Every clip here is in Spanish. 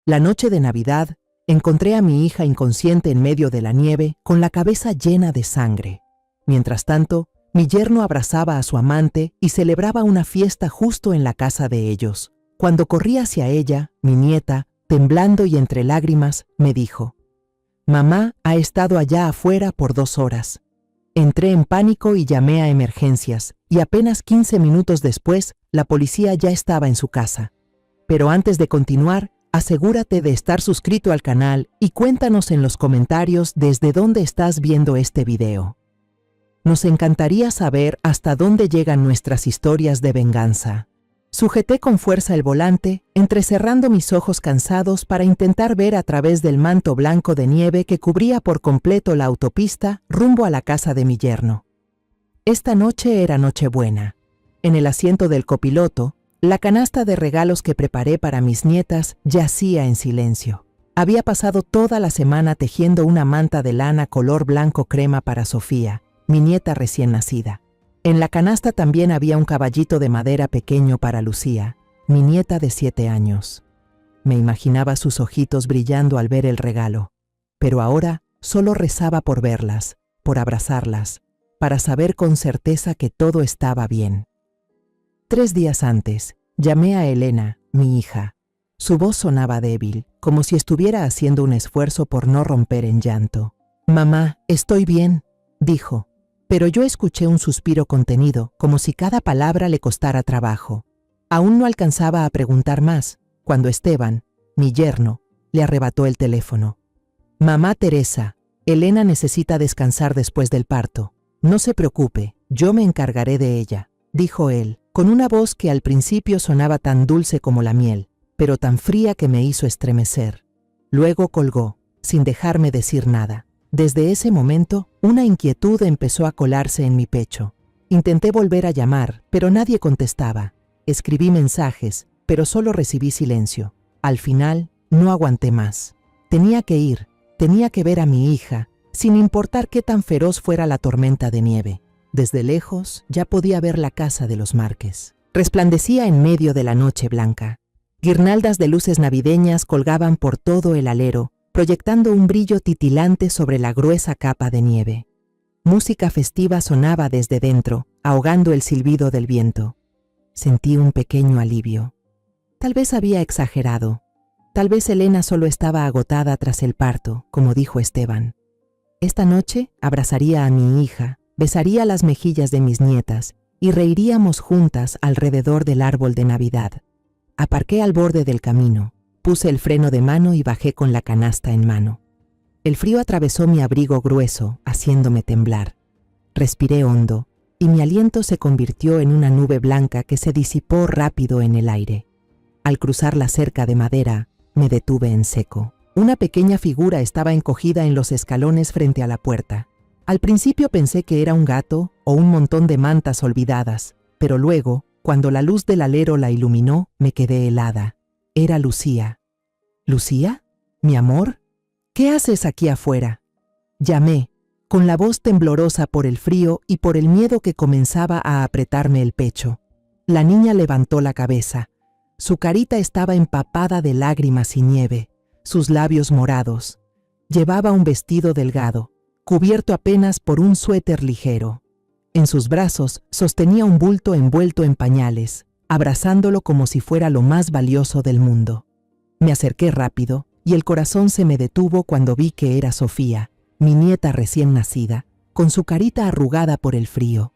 La noche de Navidad, encontré a mi hija inconsciente en medio de la nieve, con la cabeza llena de sangre. Mientras tanto, mi yerno abrazaba a su amante y celebraba una fiesta justo en la casa de ellos. Cuando corrí hacia ella, mi nieta, temblando y entre lágrimas, me dijo: «Mamá ha estado allá afuera por 2 horas». Entré en pánico y llamé a emergencias, y apenas 15 minutos después, la policía ya estaba en su casa. Pero antes de continuar, asegúrate de estar suscrito al canal y cuéntanos en los comentarios desde dónde estás viendo este video. Nos encantaría saber hasta dónde llegan nuestras historias de venganza. Sujeté con fuerza el volante, entrecerrando mis ojos cansados para intentar ver a través del manto blanco de nieve que cubría por completo la autopista rumbo a la casa de mi yerno. Esta noche era Nochebuena. En el asiento del copiloto, la canasta de regalos que preparé para mis nietas yacía en silencio. Había pasado toda la semana tejiendo una manta de lana color blanco crema para Sofía, mi nieta recién nacida. En la canasta también había un caballito de madera pequeño para Lucía, mi nieta de 7 años. Me imaginaba sus ojitos brillando al ver el regalo, pero ahora solo rezaba por verlas, por abrazarlas, para saber con certeza que todo estaba bien. 3 días antes, llamé a Elena, mi hija. Su voz sonaba débil, como si estuviera haciendo un esfuerzo por no romper en llanto. «Mamá, estoy bien», dijo. Pero yo escuché un suspiro contenido, como si cada palabra le costara trabajo. Aún no alcanzaba a preguntar más, cuando Esteban, mi yerno, le arrebató el teléfono. «Mamá Teresa, Elena necesita descansar después del parto. No se preocupe, yo me encargaré de ella», dijo él, con una voz que al principio sonaba tan dulce como la miel, pero tan fría que me hizo estremecer. Luego colgó, sin dejarme decir nada. Desde ese momento, una inquietud empezó a colarse en mi pecho. Intenté volver a llamar, pero nadie contestaba. Escribí mensajes, pero solo recibí silencio. Al final, no aguanté más. Tenía que ir, tenía que ver a mi hija, sin importar qué tan feroz fuera la tormenta de nieve. Desde lejos, ya podía ver la casa de los Márquez. Resplandecía en medio de la noche blanca. Guirnaldas de luces navideñas colgaban por todo el alero, proyectando un brillo titilante sobre la gruesa capa de nieve. Música festiva sonaba desde dentro, ahogando el silbido del viento. Sentí un pequeño alivio. Tal vez había exagerado. Tal vez Elena solo estaba agotada tras el parto, como dijo Esteban. Esta noche abrazaría a mi hija, besaría las mejillas de mis nietas y reiríamos juntas alrededor del árbol de Navidad. Aparqué al borde del camino. Puse el freno de mano y bajé con la canasta en mano. El frío atravesó mi abrigo grueso, haciéndome temblar. Respiré hondo, y mi aliento se convirtió en una nube blanca que se disipó rápido en el aire. Al cruzar la cerca de madera, me detuve en seco. Una pequeña figura estaba encogida en los escalones frente a la puerta. Al principio pensé que era un gato o un montón de mantas olvidadas, pero luego, cuando la luz del alero la iluminó, me quedé helada. Era Lucía. «¿Lucía? ¿Mi amor? ¿Qué haces aquí afuera?», llamé, con la voz temblorosa por el frío y por el miedo que comenzaba a apretarme el pecho. La niña levantó la cabeza. Su carita estaba empapada de lágrimas y nieve, sus labios morados. Llevaba un vestido delgado, cubierto apenas por un suéter ligero. En sus brazos sostenía un bulto envuelto en pañales, abrazándolo como si fuera lo más valioso del mundo. Me acerqué rápido y el corazón se me detuvo cuando vi que era Sofía, mi nieta recién nacida, con su carita arrugada por el frío.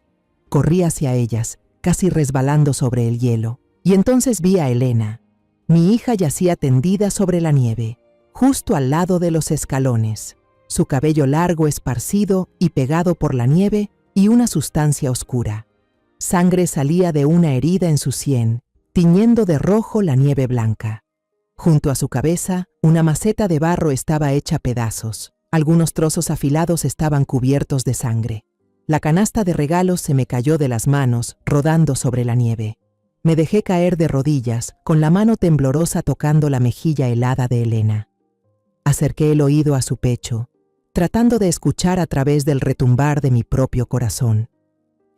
Corrí hacia ellas, casi resbalando sobre el hielo, y entonces vi a Elena. Mi hija yacía tendida sobre la nieve, justo al lado de los escalones, su cabello largo esparcido y pegado por la nieve y una sustancia oscura. Sangre salía de una herida en su sien, tiñendo de rojo la nieve blanca. Junto a su cabeza, una maceta de barro estaba hecha pedazos. Algunos trozos afilados estaban cubiertos de sangre. La canasta de regalos se me cayó de las manos, rodando sobre la nieve. Me dejé caer de rodillas, con la mano temblorosa tocando la mejilla helada de Elena. Acerqué el oído a su pecho, tratando de escuchar a través del retumbar de mi propio corazón.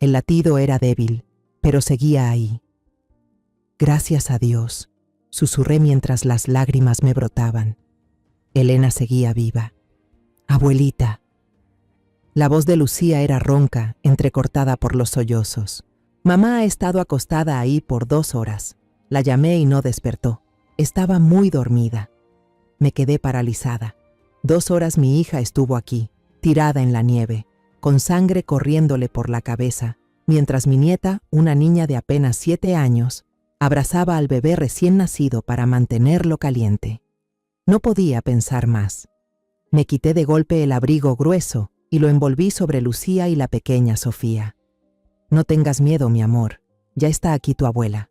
El latido era débil, pero seguía ahí. «Gracias a Dios», susurré mientras las lágrimas me brotaban. Elena seguía viva. Abuelita. La voz de Lucía era ronca, entrecortada por los sollozos. Mamá ha estado acostada ahí por 2 horas. La llamé y no despertó. Estaba muy dormida. Me quedé paralizada. 2 horas mi hija estuvo aquí, tirada en la nieve, con sangre corriéndole por la cabeza, mientras mi nieta, una niña de apenas 7 años, abrazaba al bebé recién nacido para mantenerlo caliente. No podía pensar más. Me quité de golpe el abrigo grueso y lo envolví sobre Lucía y la pequeña Sofía. No tengas miedo, mi amor, ya está aquí tu abuela,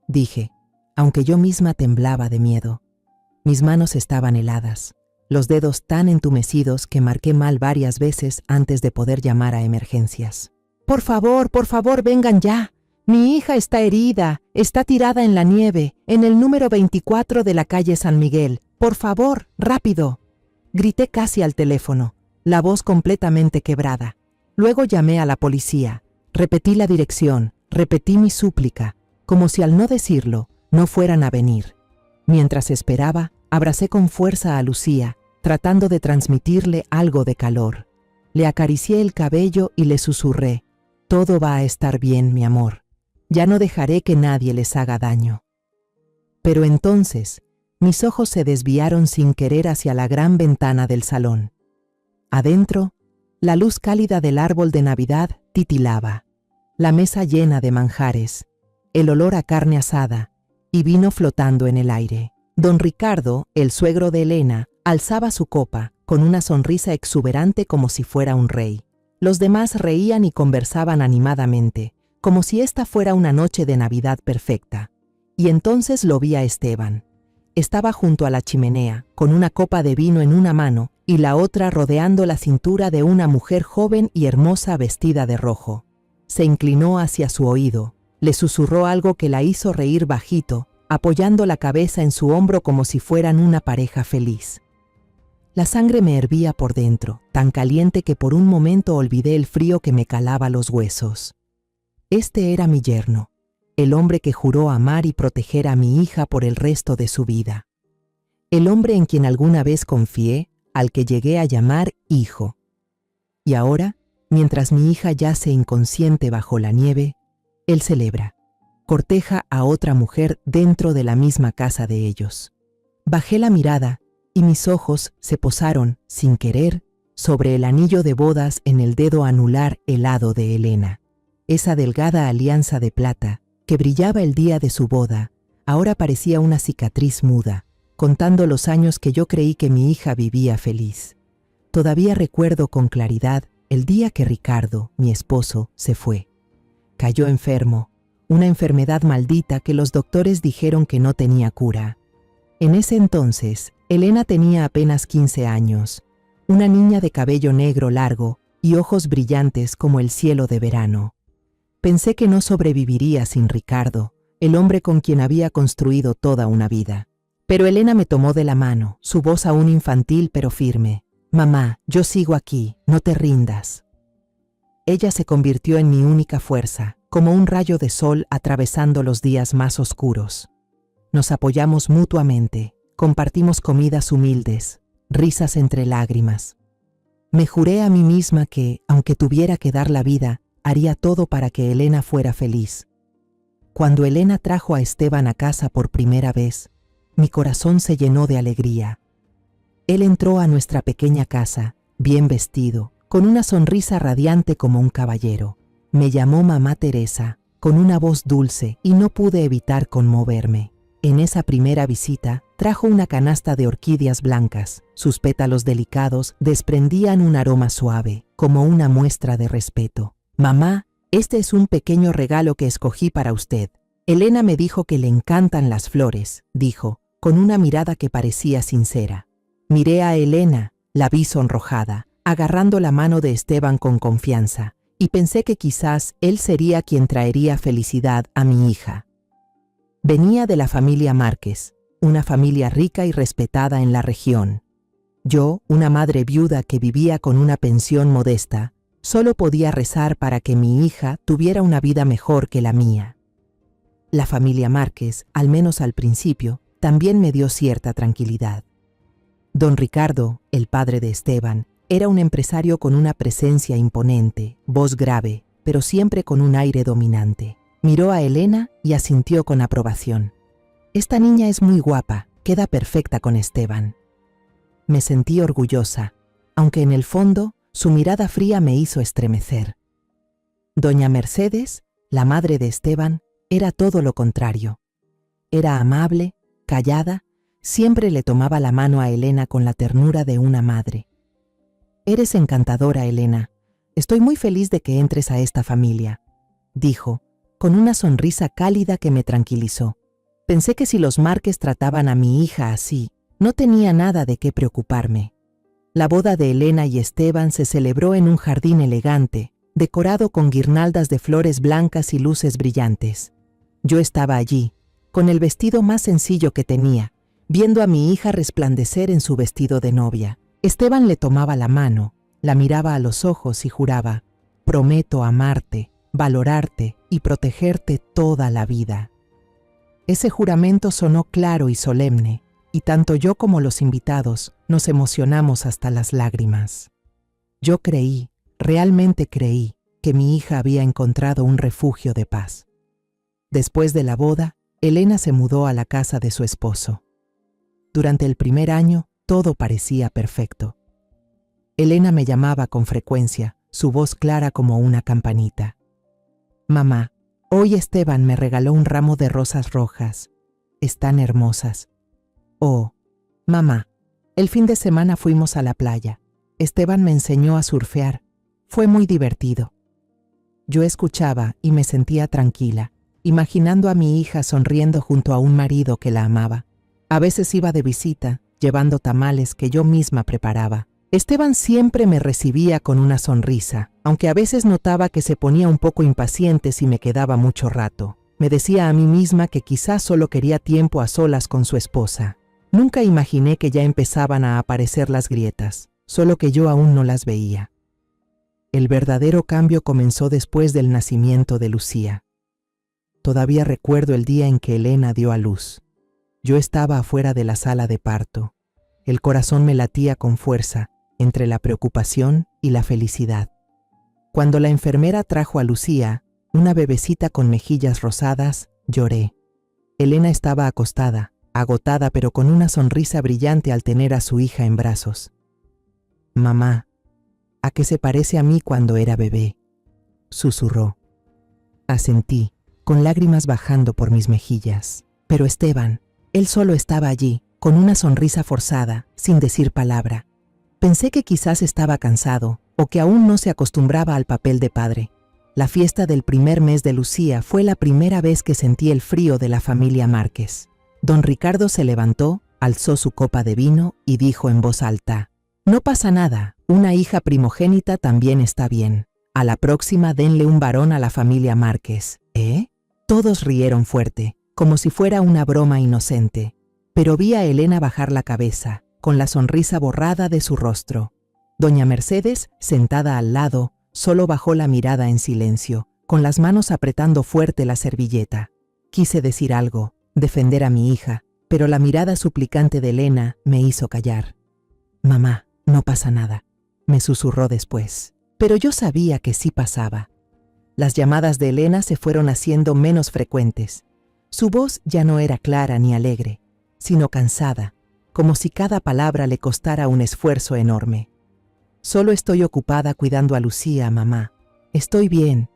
dije, aunque yo misma temblaba de miedo. Mis manos estaban heladas, los dedos tan entumecidos que marqué mal varias veces antes de poder llamar a emergencias. Por favor, vengan ya. Mi hija está herida, está tirada en la nieve, en el número 24 de la calle San Miguel. Por favor, rápido. Grité casi al teléfono, la voz completamente quebrada. Luego llamé a la policía, repetí la dirección, repetí mi súplica, como si al no decirlo, no fueran a venir. Mientras esperaba, abracé con fuerza a Lucía, tratando de transmitirle algo de calor. Le acaricié el cabello y le susurré, todo va a estar bien, mi amor. Ya no dejaré que nadie les haga daño. Pero entonces, mis ojos se desviaron sin querer hacia la gran ventana del salón. Adentro, la luz cálida del árbol de Navidad titilaba, la mesa llena de manjares, el olor a carne asada y vino flotando en el aire. Don Ricardo, el suegro de Elena, alzaba su copa con una sonrisa exuberante como si fuera un rey. Los demás reían y conversaban animadamente, como si esta fuera una noche de Navidad perfecta. Y entonces lo vi a Esteban. Estaba junto a la chimenea, con una copa de vino en una mano y la otra rodeando la cintura de una mujer joven y hermosa vestida de rojo. Se inclinó hacia su oído, le susurró algo que la hizo reír bajito, apoyando la cabeza en su hombro como si fueran una pareja feliz. La sangre me hervía por dentro, tan caliente que por un momento olvidé el frío que me calaba los huesos. Este era mi yerno, el hombre que juró amar y proteger a mi hija por el resto de su vida. El hombre en quien alguna vez confié, al que llegué a llamar hijo. Y ahora, mientras mi hija yace inconsciente bajo la nieve, él celebra, corteja a otra mujer dentro de la misma casa de ellos. Bajé la mirada y mis ojos se posaron, sin querer, sobre el anillo de bodas en el dedo anular helado de Elena. Esa delgada alianza de plata, que brillaba el día de su boda, ahora parecía una cicatriz muda, contando los años que yo creí que mi hija vivía feliz. Todavía recuerdo con claridad el día que Ricardo, mi esposo, se fue. Cayó enfermo, una enfermedad maldita que los doctores dijeron que no tenía cura. En ese entonces, Elena tenía apenas 15 años, una niña de cabello negro largo y ojos brillantes como el cielo de verano. Pensé que no sobreviviría sin Ricardo, el hombre con quien había construido toda una vida. Pero Elena me tomó de la mano, su voz aún infantil pero firme. «Mamá, yo sigo aquí, no te rindas». Ella se convirtió en mi única fuerza, como un rayo de sol atravesando los días más oscuros. Nos apoyamos mutuamente, compartimos comidas humildes, risas entre lágrimas. Me juré a mí misma que, aunque tuviera que dar la vida, haría todo para que Elena fuera feliz. Cuando Elena trajo a Esteban a casa por primera vez, mi corazón se llenó de alegría. Él entró a nuestra pequeña casa, bien vestido, con una sonrisa radiante como un caballero. Me llamó Mamá Teresa, con una voz dulce, y no pude evitar conmoverme. En esa primera visita, trajo una canasta de orquídeas blancas. Sus pétalos delicados desprendían un aroma suave, como una muestra de respeto. «Mamá, este es un pequeño regalo que escogí para usted. Elena me dijo que le encantan las flores», dijo, con una mirada que parecía sincera. Miré a Elena, la vi sonrojada, agarrando la mano de Esteban con confianza, y pensé que quizás él sería quien traería felicidad a mi hija. Venía de la familia Márquez, una familia rica y respetada en la región. Yo, una madre viuda que vivía con una pensión modesta, solo podía rezar para que mi hija tuviera una vida mejor que la mía. La familia Márquez, al menos al principio, también me dio cierta tranquilidad. Don Ricardo, el padre de Esteban, era un empresario con una presencia imponente, voz grave, pero siempre con un aire dominante. Miró a Elena y asintió con aprobación. «Esta niña es muy guapa, queda perfecta con Esteban». Me sentí orgullosa, aunque en el fondo su mirada fría me hizo estremecer. Doña Mercedes, la madre de Esteban, era todo lo contrario. Era amable, callada, siempre le tomaba la mano a Elena con la ternura de una madre. «Eres encantadora, Elena. Estoy muy feliz de que entres a esta familia», dijo, con una sonrisa cálida que me tranquilizó. Pensé que si los Márquez trataban a mi hija así, no tenía nada de qué preocuparme. La boda de Elena y Esteban se celebró en un jardín elegante, decorado con guirnaldas de flores blancas y luces brillantes. Yo estaba allí, con el vestido más sencillo que tenía, viendo a mi hija resplandecer en su vestido de novia. Esteban le tomaba la mano, la miraba a los ojos y juraba: «Prometo amarte, valorarte y protegerte toda la vida». Ese juramento sonó claro y solemne, y tanto yo como los invitados nos emocionamos hasta las lágrimas. Yo creí, realmente creí, que mi hija había encontrado un refugio de paz. Después de la boda, Elena se mudó a la casa de su esposo. Durante el primer año, todo parecía perfecto. Elena me llamaba con frecuencia, su voz clara como una campanita. «Mamá, hoy Esteban me regaló un ramo de rosas rojas. Están hermosas». «Oh, mamá, el fin de semana fuimos a la playa. Esteban me enseñó a surfear. Fue muy divertido». Yo escuchaba y me sentía tranquila, imaginando a mi hija sonriendo junto a un marido que la amaba. A veces iba de visita, llevando tamales que yo misma preparaba. Esteban siempre me recibía con una sonrisa, aunque a veces notaba que se ponía un poco impaciente si me quedaba mucho rato. Me decía a mí misma que quizás solo quería tiempo a solas con su esposa. Nunca imaginé que ya empezaban a aparecer las grietas, solo que yo aún no las veía. El verdadero cambio comenzó después del nacimiento de Lucía. Todavía recuerdo el día en que Elena dio a luz. Yo estaba afuera de la sala de parto. El corazón me latía con fuerza, entre la preocupación y la felicidad. Cuando la enfermera trajo a Lucía, una bebecita con mejillas rosadas, lloré. Elena estaba acostada, agotada pero con una sonrisa brillante al tener a su hija en brazos. «Mamá, ¿a qué se parece a mí cuando era bebé?», susurró. Asentí, con lágrimas bajando por mis mejillas. Pero Esteban, él solo estaba allí, con una sonrisa forzada, sin decir palabra. Pensé que quizás estaba cansado, o que aún no se acostumbraba al papel de padre. La fiesta del primer mes de Lucía fue la primera vez que sentí el frío de la familia Márquez. Don Ricardo se levantó, alzó su copa de vino y dijo en voz alta: «No pasa nada, una hija primogénita también está bien. A la próxima denle un varón a la familia Márquez, ¿eh?». Todos rieron fuerte, como si fuera una broma inocente. Pero vi a Elena bajar la cabeza, con la sonrisa borrada de su rostro. Doña Mercedes, sentada al lado, solo bajó la mirada en silencio, con las manos apretando fuerte la servilleta. Quise decir algo, defender a mi hija, pero la mirada suplicante de Elena me hizo callar. «Mamá, no pasa nada», me susurró después. Pero yo sabía que sí pasaba. Las llamadas de Elena se fueron haciendo menos frecuentes. Su voz ya no era clara ni alegre, sino cansada, como si cada palabra le costara un esfuerzo enorme. «Solo estoy ocupada cuidando a Lucía, mamá. Estoy bien»,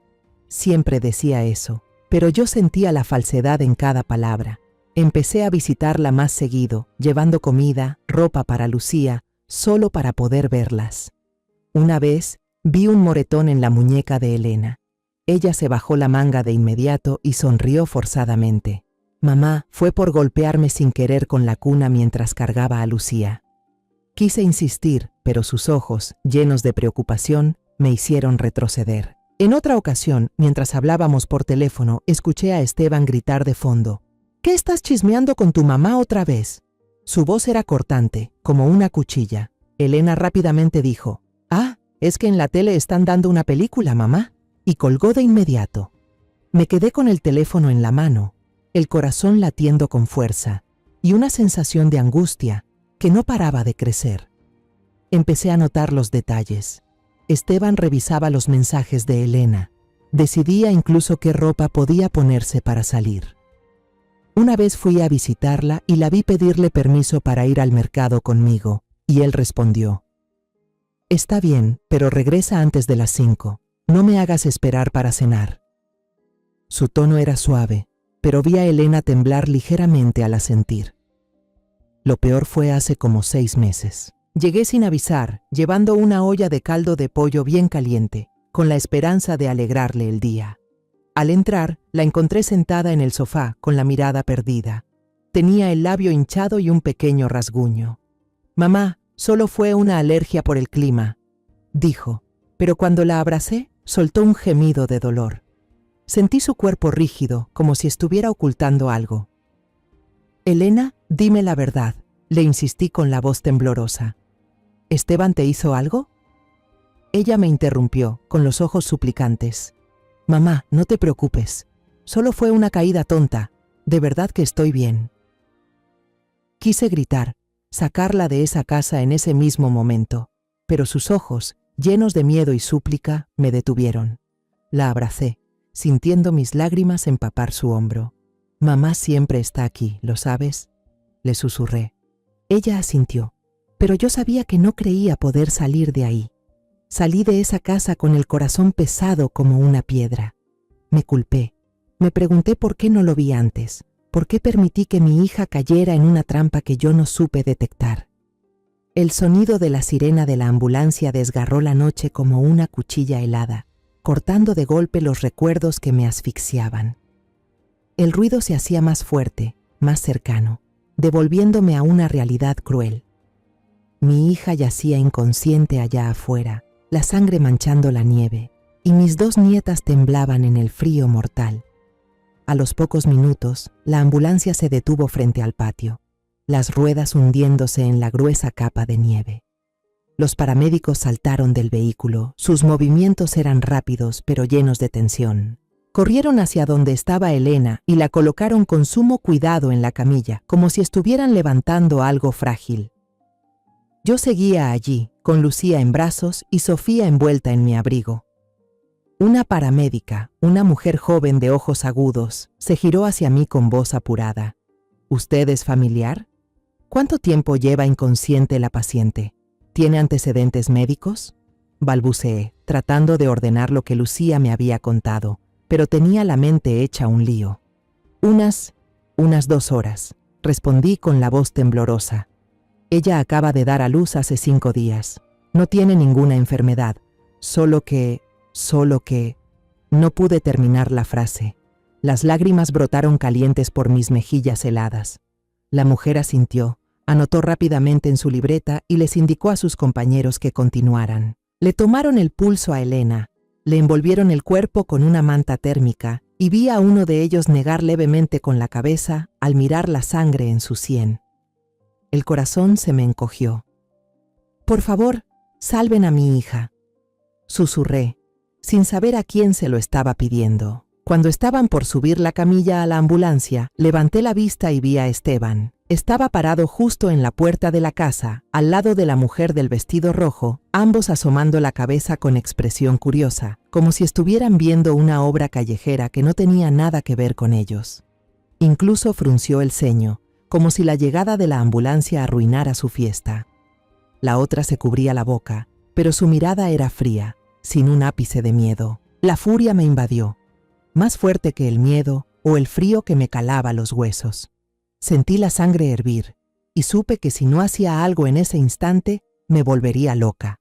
siempre decía eso, pero yo sentía la falsedad en cada palabra. Empecé a visitarla más seguido, llevando comida, ropa para Lucía, solo para poder verlas. Una vez, vi un moretón en la muñeca de Elena. Ella se bajó la manga de inmediato y sonrió forzadamente. «Mamá, fue por golpearme sin querer con la cuna mientras cargaba a Lucía». Quise insistir, pero sus ojos, llenos de preocupación, me hicieron retroceder. En otra ocasión, mientras hablábamos por teléfono, escuché a Esteban gritar de fondo: «¿Qué estás chismeando con tu mamá otra vez?». Su voz era cortante, como una cuchilla. Elena rápidamente dijo: «Ah, es que en la tele están dando una película, mamá», y colgó de inmediato. Me quedé con el teléfono en la mano, el corazón latiendo con fuerza. y una sensación de angustia que no paraba de crecer. Empecé a notar los detalles. Esteban revisaba los mensajes de Elena. Decidía incluso qué ropa podía ponerse para salir. Una vez fui a visitarla y la vi pedirle permiso para ir al mercado conmigo, y él respondió: «Está bien, pero regresa antes de las 5. No me hagas esperar para cenar». Su tono era suave, pero vi a Elena temblar ligeramente al asentir. Lo peor fue hace como 6 meses. Llegué sin avisar, llevando una olla de caldo de pollo bien caliente, con la esperanza de alegrarle el día. Al entrar, la encontré sentada en el sofá, con la mirada perdida. Tenía el labio hinchado y un pequeño rasguño. «Mamá, solo fue una alergia por el clima», dijo, pero cuando la abracé, soltó un gemido de dolor. Sentí su cuerpo rígido, como si estuviera ocultando algo. «Elena, dime la verdad», le insistí con la voz temblorosa. «¿Esteban te hizo algo?». Ella me interrumpió, con los ojos suplicantes. «Mamá, no te preocupes. Solo fue una caída tonta. De verdad que estoy bien». Quise gritar, sacarla de esa casa en ese mismo momento, pero sus ojos, llenos de miedo y súplica, me detuvieron. La abracé, sintiendo mis lágrimas empapar su hombro. «Mamá siempre está aquí, ¿lo sabes?», le susurré. Ella asintió, pero yo sabía que no creía poder salir de ahí. Salí de esa casa con el corazón pesado como una piedra. Me culpé. Me pregunté por qué no lo vi antes. ¿Por qué permití que mi hija cayera en una trampa que yo no supe detectar? El sonido de la sirena de la ambulancia desgarró la noche como una cuchilla helada, cortando de golpe los recuerdos que me asfixiaban. El ruido se hacía más fuerte, más cercano, devolviéndome a una realidad cruel. Mi hija yacía inconsciente allá afuera, la sangre manchando la nieve, y mis 2 nietas temblaban en el frío mortal. A los pocos minutos, la ambulancia se detuvo frente al patio, las ruedas hundiéndose en la gruesa capa de nieve. Los paramédicos saltaron del vehículo, sus movimientos eran rápidos pero llenos de tensión. Corrieron hacia donde estaba Elena y la colocaron con sumo cuidado en la camilla, como si estuvieran levantando algo frágil. Yo seguía allí, con Lucía en brazos y Sofía envuelta en mi abrigo. Una paramédica, una mujer joven de ojos agudos, se giró hacia mí con voz apurada. «¿Usted es familiar? ¿Cuánto tiempo lleva inconsciente la paciente? ¿Tiene antecedentes médicos?», balbuceé, tratando de ordenar lo que Lucía me había contado, pero tenía la mente hecha un lío. Unas 2 horas», respondí con la voz temblorosa. «Ella acaba de dar a luz hace 5 días. No tiene ninguna enfermedad, solo que... No pude terminar la frase. Las lágrimas brotaron calientes por mis mejillas heladas. La mujer asintió, anotó rápidamente en su libreta y les indicó a sus compañeros que continuaran. Le tomaron el pulso a Elena, le envolvieron el cuerpo con una manta térmica y vi a uno de ellos negar levemente con la cabeza al mirar la sangre en su sien. El corazón se me encogió. «Por favor, salven a mi hija», susurré, sin saber a quién se lo estaba pidiendo. Cuando estaban por subir la camilla a la ambulancia, levanté la vista y vi a Esteban. Estaba parado justo en la puerta de la casa, al lado de la mujer del vestido rojo, ambos asomando la cabeza con expresión curiosa, como si estuvieran viendo una obra callejera que no tenía nada que ver con ellos. Incluso frunció el ceño, como si la llegada de la ambulancia arruinara su fiesta. La otra se cubría la boca, pero su mirada era fría, sin un ápice de miedo. La furia me invadió, más fuerte que el miedo o el frío que me calaba los huesos. Sentí la sangre hervir y supe que si no hacía algo en ese instante, me volvería loca.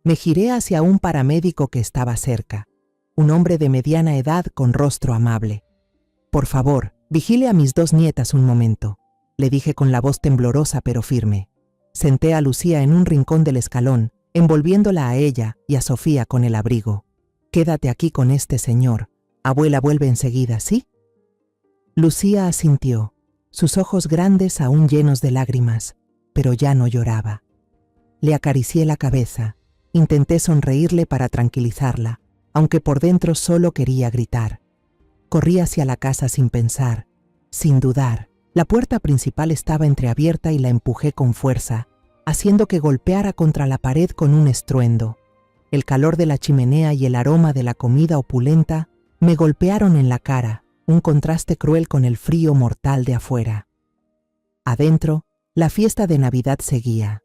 Me giré hacia un paramédico que estaba cerca, un hombre de mediana edad con rostro amable. «Por favor, vigile a mis 2 nietas un momento», le dije con la voz temblorosa pero firme. Senté a Lucía en un rincón del escalón, envolviéndola a ella y a Sofía con el abrigo. «Quédate aquí con este señor. Abuela vuelve enseguida, ¿sí?». Lucía asintió, sus ojos grandes aún llenos de lágrimas, pero ya no lloraba. Le acaricié la cabeza, intenté sonreírle para tranquilizarla, aunque por dentro solo quería gritar. Corrí hacia la casa sin pensar, sin dudar, La puerta principal estaba entreabierta y la empujé con fuerza, haciendo que golpeara contra la pared con un estruendo. El calor de la chimenea y el aroma de la comida opulenta me golpearon en la cara, un contraste cruel con el frío mortal de afuera. Adentro, la fiesta de Navidad seguía.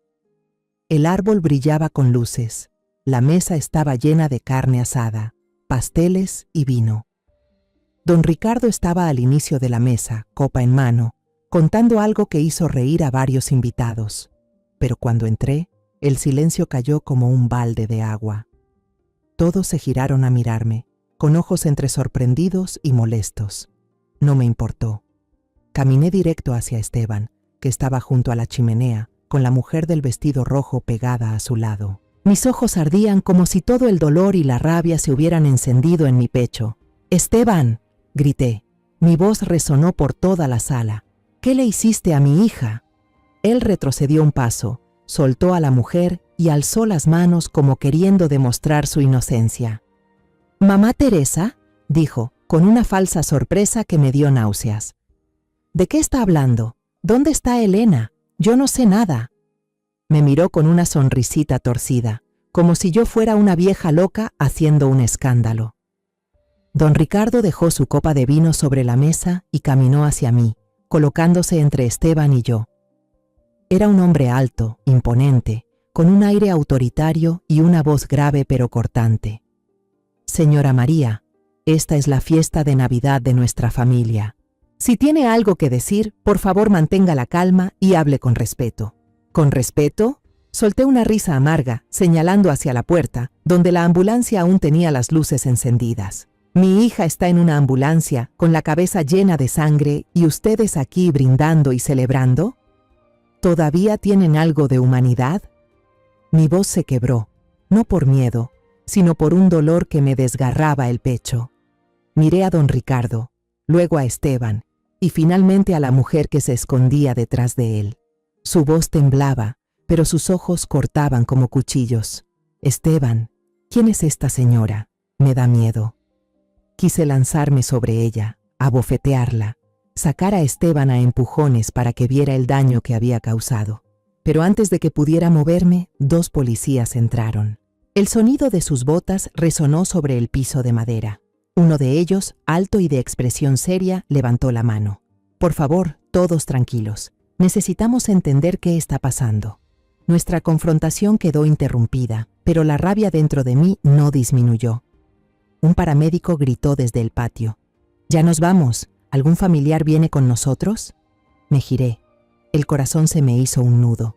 El árbol brillaba con luces, la mesa estaba llena de carne asada, pasteles y vino. Don Ricardo estaba al inicio de la mesa, copa en mano, contando algo que hizo reír a varios invitados. Pero cuando entré, el silencio cayó como un balde de agua. Todos se giraron a mirarme, con ojos entre sorprendidos y molestos. No me importó. Caminé directo hacia Esteban, que estaba junto a la chimenea, con la mujer del vestido rojo pegada a su lado. Mis ojos ardían como si todo el dolor y la rabia se hubieran encendido en mi pecho. «¡Esteban!», grité. Mi voz resonó por toda la sala. «¿Qué le hiciste a mi hija?». Él retrocedió un paso, soltó a la mujer y alzó las manos como queriendo demostrar su inocencia. «¿Mamá Teresa?», dijo, con una falsa sorpresa que me dio náuseas. «¿De qué está hablando? ¿Dónde está Elena? Yo no sé nada». Me miró con una sonrisita torcida, como si yo fuera una vieja loca haciendo un escándalo. Don Ricardo dejó su copa de vino sobre la mesa y caminó hacia mí, colocándose entre Esteban y yo. Era un hombre alto, imponente, con un aire autoritario y una voz grave pero cortante. «Señora María, esta es la fiesta de Navidad de nuestra familia. Si tiene algo que decir, por favor mantenga la calma y hable con respeto». «¿Con respeto?», solté una risa amarga, señalando hacia la puerta, donde la ambulancia aún tenía las luces encendidas. «Mi hija está en una ambulancia, con la cabeza llena de sangre, y ustedes aquí brindando y celebrando. ¿Todavía tienen algo de humanidad?». Mi voz se quebró, no por miedo, sino por un dolor que me desgarraba el pecho. Miré a don Ricardo, luego a Esteban, y finalmente a la mujer que se escondía detrás de él. Su voz temblaba, pero sus ojos cortaban como cuchillos. «Esteban, ¿quién es esta señora? Me da miedo». Quise lanzarme sobre ella, abofetearla, sacar a Esteban a empujones para que viera el daño que había causado. Pero antes de que pudiera moverme, 2 policías entraron. El sonido de sus botas resonó sobre el piso de madera. Uno de ellos, alto y de expresión seria, levantó la mano. «Por favor, todos tranquilos. Necesitamos entender qué está pasando». Nuestra confrontación quedó interrumpida, pero la rabia dentro de mí no disminuyó. Un paramédico gritó desde el patio. «Ya nos vamos. ¿Algún familiar viene con nosotros?». Me giré. El corazón se me hizo un nudo.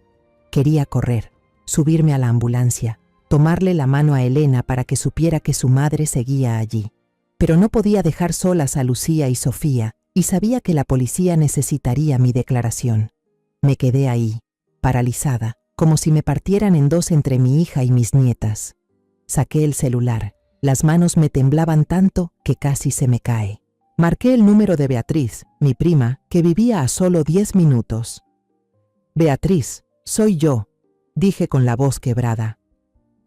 Quería correr, subirme a la ambulancia, tomarle la mano a Elena para que supiera que su madre seguía allí. Pero no podía dejar solas a Lucía y Sofía, y sabía que la policía necesitaría mi declaración. Me quedé ahí, paralizada, como si me partieran en 2 entre mi hija y mis nietas. Saqué el celular. Las manos me temblaban tanto que casi se me cae. Marqué el número de Beatriz, mi prima, que vivía a solo 10 minutos. «Beatriz, soy yo», dije con la voz quebrada.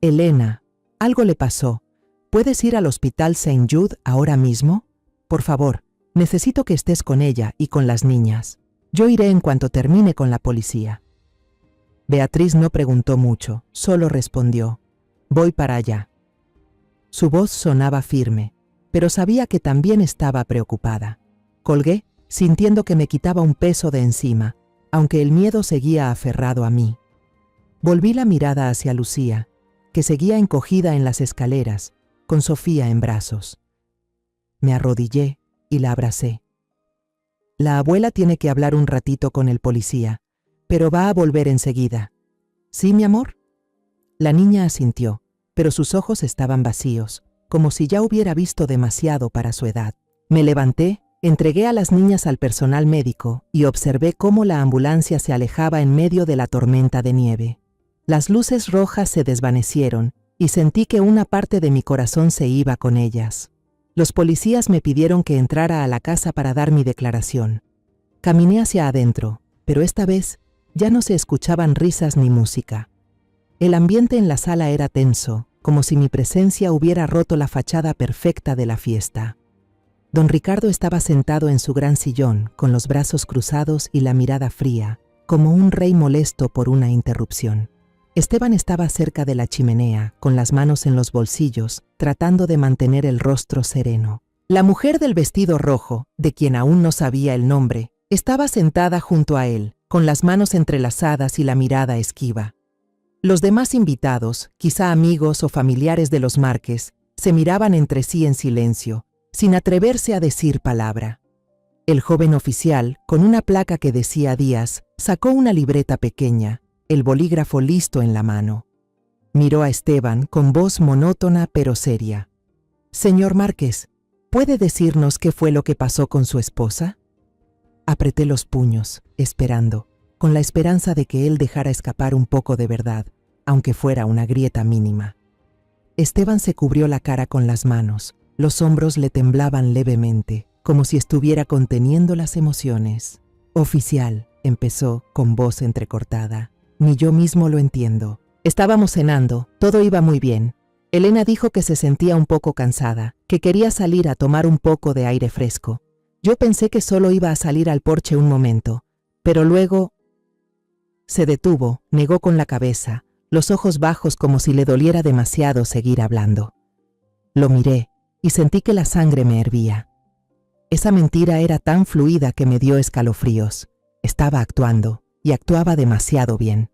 «Elena, algo le pasó. ¿Puedes ir al hospital St. Jude ahora mismo? Por favor, necesito que estés con ella y con las niñas. Yo iré en cuanto termine con la policía». Beatriz no preguntó mucho, solo respondió: «Voy para allá». Su voz sonaba firme, pero sabía que también estaba preocupada. Colgué, sintiendo que me quitaba un peso de encima, aunque el miedo seguía aferrado a mí. Volví la mirada hacia Lucía, que seguía encogida en las escaleras, con Sofía en brazos. Me arrodillé y la abracé. «La abuela tiene que hablar un ratito con el policía, pero va a volver enseguida. ¿Sí, mi amor?». La niña asintió, pero sus ojos estaban vacíos, como si ya hubiera visto demasiado para su edad. Me levanté, entregué a las niñas al personal médico y observé cómo la ambulancia se alejaba en medio de la tormenta de nieve. Las luces rojas se desvanecieron y sentí que una parte de mi corazón se iba con ellas. Los policías me pidieron que entrara a la casa para dar mi declaración. Caminé hacia adentro, pero esta vez ya no se escuchaban risas ni música. El ambiente en la sala era tenso, como si mi presencia hubiera roto la fachada perfecta de la fiesta. Don Ricardo estaba sentado en su gran sillón, con los brazos cruzados y la mirada fría, como un rey molesto por una interrupción. Esteban estaba cerca de la chimenea, con las manos en los bolsillos, tratando de mantener el rostro sereno. La mujer del vestido rojo, de quien aún no sabía el nombre, estaba sentada junto a él, con las manos entrelazadas y la mirada esquiva. Los demás invitados, quizá amigos o familiares de los Márquez, se miraban entre sí en silencio, sin atreverse a decir palabra. El joven oficial, con una placa que decía Díaz, sacó una libreta pequeña, el bolígrafo listo en la mano. Miró a Esteban con voz monótona pero seria. «Señor Márquez, ¿puede decirnos qué fue lo que pasó con su esposa?» Apreté los puños, esperando, con la esperanza de que él dejara escapar un poco de verdad, aunque fuera una grieta mínima. Esteban se cubrió la cara con las manos, los hombros le temblaban levemente, como si estuviera conteniendo las emociones. «Oficial», empezó con voz entrecortada, «ni yo mismo lo entiendo. Estábamos cenando, todo iba muy bien. Elena dijo que se sentía un poco cansada, que quería salir a tomar un poco de aire fresco. Yo pensé que solo iba a salir al porche un momento, pero luego…» Se detuvo, negó con la cabeza, los ojos bajos como si le doliera demasiado seguir hablando. Lo miré y sentí que la sangre me hervía. Esa mentira era tan fluida que me dio escalofríos. Estaba actuando, y actuaba demasiado bien.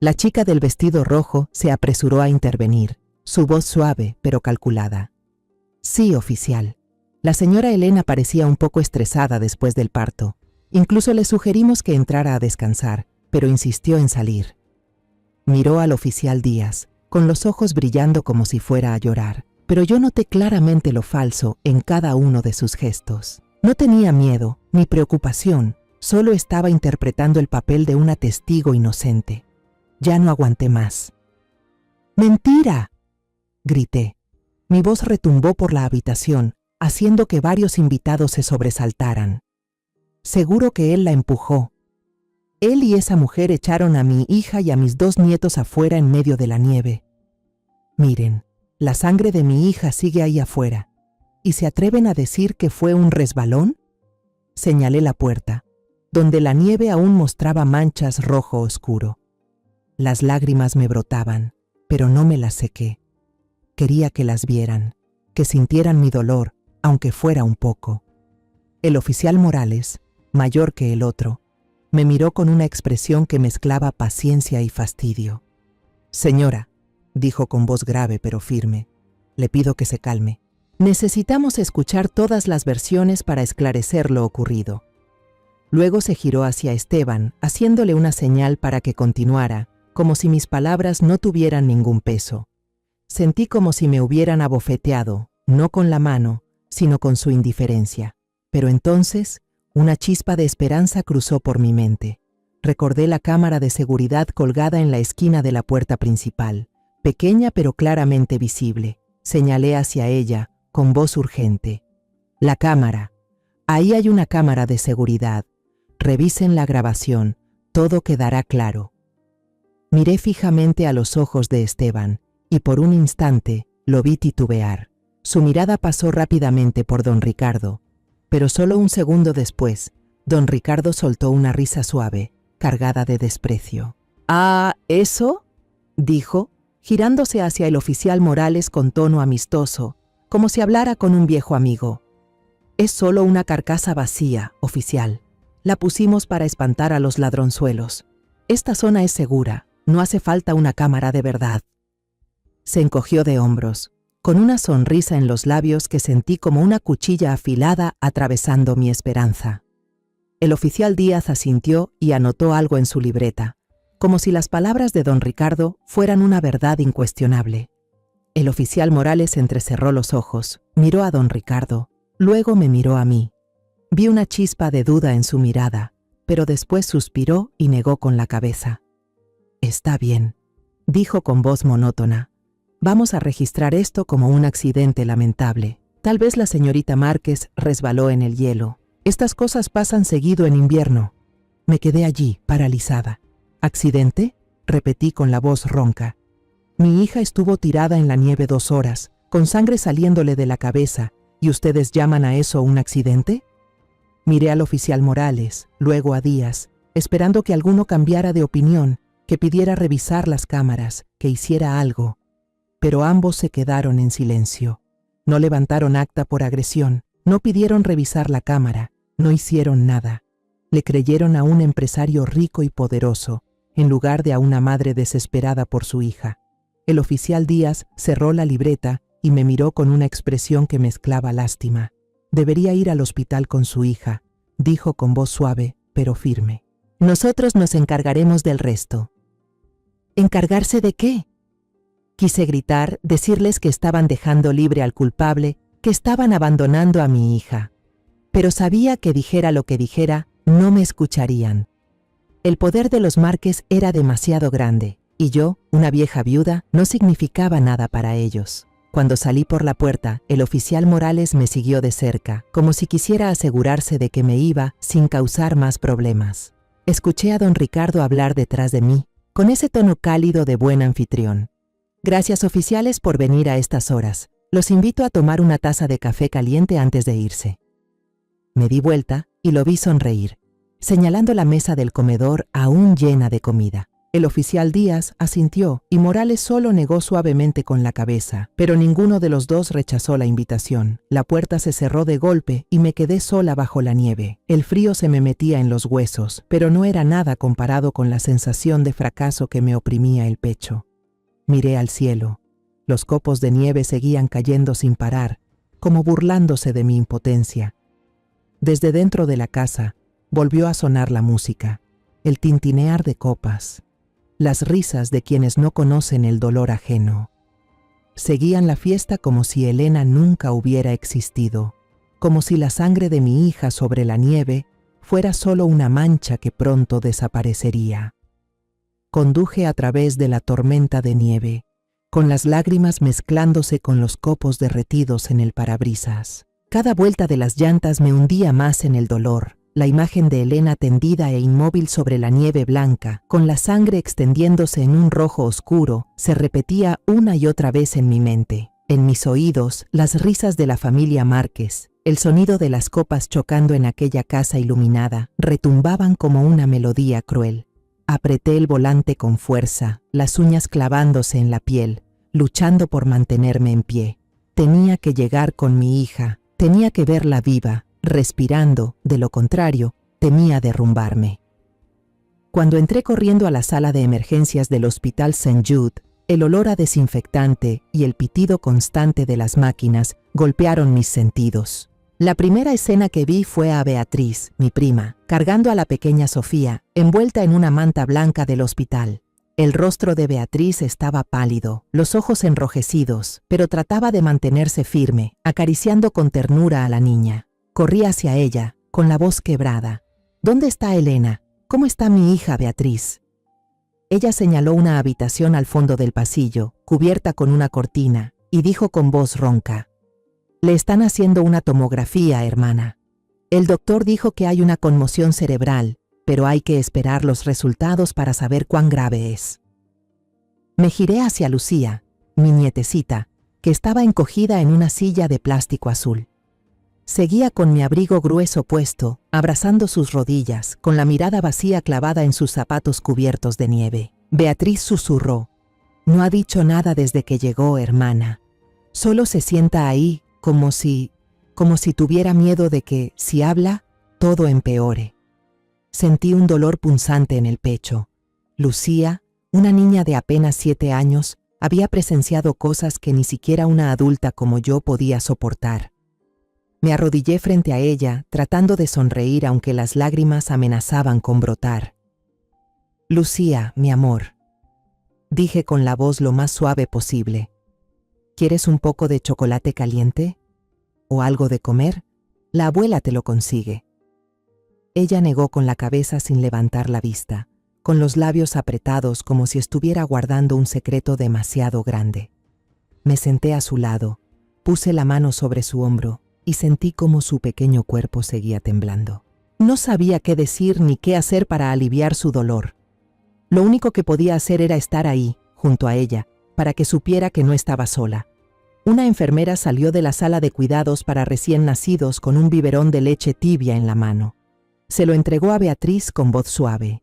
La chica del vestido rojo se apresuró a intervenir, su voz suave pero calculada. «Sí, oficial. La señora Elena parecía un poco estresada después del parto. Incluso le sugerimos que entrara a descansar, pero insistió en salir». Miró al oficial Díaz, con los ojos brillando como si fuera a llorar, pero yo noté claramente lo falso en cada uno de sus gestos. No tenía miedo ni preocupación, solo estaba interpretando el papel de una testigo inocente. Ya no aguanté más. «¡Mentira!», grité. Mi voz retumbó por la habitación, haciendo que varios invitados se sobresaltaran. Seguro que él la empujó. Él y esa mujer echaron a mi hija y a mis 2 nietos afuera en medio de la nieve. Miren, la sangre de mi hija sigue ahí afuera. ¿Y se atreven a decir que fue un resbalón? Señalé la puerta, donde la nieve aún mostraba manchas rojo oscuro. Las lágrimas me brotaban, pero no me las sequé. Quería que las vieran, que sintieran mi dolor, aunque fuera un poco. El oficial Morales, mayor que el otro, me miró con una expresión que mezclaba paciencia y fastidio. «Señora», dijo con voz grave pero firme, «le pido que se calme. Necesitamos escuchar todas las versiones para esclarecer lo ocurrido». Luego se giró hacia Esteban, haciéndole una señal para que continuara, como si mis palabras no tuvieran ningún peso. Sentí como si me hubieran abofeteado, no con la mano, sino con su indiferencia. Pero entonces, una chispa de esperanza cruzó por mi mente. Recordé la cámara de seguridad colgada en la esquina de la puerta principal, pequeña pero claramente visible. Señalé hacia ella, con voz urgente. «La cámara. Ahí hay una cámara de seguridad. Revisen la grabación, todo quedará claro». Miré fijamente a los ojos de Esteban, y por un instante lo vi titubear. Su mirada pasó rápidamente por don Ricardo, pero solo un segundo después, don Ricardo soltó una risa suave, cargada de desprecio. «¿Ah, eso?», dijo, girándose hacia el oficial Morales con tono amistoso, como si hablara con un viejo amigo. «Es solo una carcasa vacía, oficial. La pusimos para espantar a los ladronzuelos. Esta zona es segura, no hace falta una cámara de verdad». Se encogió de hombros, con una sonrisa en los labios que sentí como una cuchilla afilada atravesando mi esperanza. El oficial Díaz asintió y anotó algo en su libreta, como si las palabras de don Ricardo fueran una verdad incuestionable. El oficial Morales entrecerró los ojos, miró a don Ricardo, luego me miró a mí. Vi una chispa de duda en su mirada, pero después suspiró y negó con la cabeza. «Está bien», dijo con voz monótona. «Vamos a registrar esto como un accidente lamentable. Tal vez la señorita Márquez resbaló en el hielo. Estas cosas pasan seguido en invierno». Me quedé allí, paralizada. «¿Accidente?», repetí con la voz ronca. «Mi hija estuvo tirada en la nieve 2 horas, con sangre saliéndole de la cabeza, ¿Y ustedes llaman a eso un accidente? Miré al oficial Morales, luego a Díaz, esperando que alguno cambiara de opinión, que pidiera revisar las cámaras, que hiciera algo. Pero ambos se quedaron en silencio. No levantaron acta por agresión, no pidieron revisar la cámara, no hicieron nada. Le creyeron a un empresario rico y poderoso, en lugar de a una madre desesperada por su hija. El oficial Díaz cerró la libreta y me miró con una expresión que mezclaba lástima. Debería ir al hospital con su hija, dijo con voz suave, pero firme. Nosotros nos encargaremos del resto. ¿Encargarse de qué? Quise gritar, decirles que estaban dejando libre al culpable, que estaban abandonando a mi hija. Pero sabía que dijera lo que dijera, no me escucharían. El poder de los Márquez era demasiado grande, y yo, una vieja viuda, no significaba nada para ellos. Cuando salí por la puerta, el oficial Morales me siguió de cerca, como si quisiera asegurarse de que me iba sin causar más problemas. Escuché a don Ricardo hablar detrás de mí, con ese tono cálido de buen anfitrión. Gracias, oficiales, por venir a estas horas. Los invito a tomar una taza de café caliente antes de irse. Me di vuelta y lo vi sonreír, señalando la mesa del comedor aún llena de comida. El oficial Díaz asintió y Morales solo negó suavemente con la cabeza, pero ninguno de los dos rechazó la invitación. La puerta se cerró de golpe y me quedé sola bajo la nieve. El frío se me metía en los huesos, pero no era nada comparado con la sensación de fracaso que me oprimía el pecho. Miré al cielo. Los copos de nieve seguían cayendo sin parar, como burlándose de mi impotencia. Desde dentro de la casa volvió a sonar la música, el tintinear de copas, las risas de quienes no conocen el dolor ajeno. Seguían la fiesta como si Elena nunca hubiera existido, como si la sangre de mi hija sobre la nieve fuera solo una mancha que pronto desaparecería. Conduje a través de la tormenta de nieve, con las lágrimas mezclándose con los copos derretidos en el parabrisas. Cada vuelta de las llantas me hundía más en el dolor. La imagen de Elena tendida e inmóvil sobre la nieve blanca, con la sangre extendiéndose en un rojo oscuro, se repetía una y otra vez en mi mente. En mis oídos, las risas de la familia Márquez, el sonido de las copas chocando en aquella casa iluminada, retumbaban como una melodía cruel. Apreté el volante con fuerza, las uñas clavándose en la piel, luchando por mantenerme en pie. Tenía que llegar con mi hija, tenía que verla viva, respirando, de lo contrario, temía derrumbarme. Cuando entré corriendo a la sala de emergencias del Hospital St. Jude, el olor a desinfectante y el pitido constante de las máquinas golpearon mis sentidos. La primera escena que vi fue a Beatriz, mi prima, cargando a la pequeña Sofía, envuelta en una manta blanca del hospital. El rostro de Beatriz estaba pálido, los ojos enrojecidos, pero trataba de mantenerse firme, acariciando con ternura a la niña. Corrí hacia ella, con la voz quebrada. ¿Dónde está Elena? ¿Cómo está mi hija Beatriz? Ella señaló una habitación al fondo del pasillo, cubierta con una cortina, y dijo con voz ronca: «Le están haciendo una tomografía, hermana. El doctor dijo que hay una conmoción cerebral, pero hay que esperar los resultados para saber cuán grave es». Me giré hacia Lucía, mi nietecita, que estaba encogida en una silla de plástico azul. Seguía con mi abrigo grueso puesto, abrazando sus rodillas, con la mirada vacía clavada en sus zapatos cubiertos de nieve. Beatriz susurró: «No ha dicho nada desde que llegó, hermana. Solo se sienta ahí, como si tuviera miedo de que, si habla, todo empeore». Sentí un dolor punzante en el pecho. Lucía, una niña de apenas 7 años, había presenciado cosas que ni siquiera una adulta como yo podía soportar. Me arrodillé frente a ella, tratando de sonreír aunque las lágrimas amenazaban con brotar. «Lucía, mi amor», dije con la voz lo más suave posible. «¿Quieres un poco de chocolate caliente? ¿O algo de comer? La abuela te lo consigue». Ella negó con la cabeza sin levantar la vista, con los labios apretados como si estuviera guardando un secreto demasiado grande. Me senté a su lado, puse la mano sobre su hombro y sentí cómo su pequeño cuerpo seguía temblando. No sabía qué decir ni qué hacer para aliviar su dolor. Lo único que podía hacer era estar ahí, junto a ella, para que supiera que no estaba sola. Una enfermera salió de la sala de cuidados para recién nacidos con un biberón de leche tibia en la mano. Se lo entregó a Beatriz con voz suave.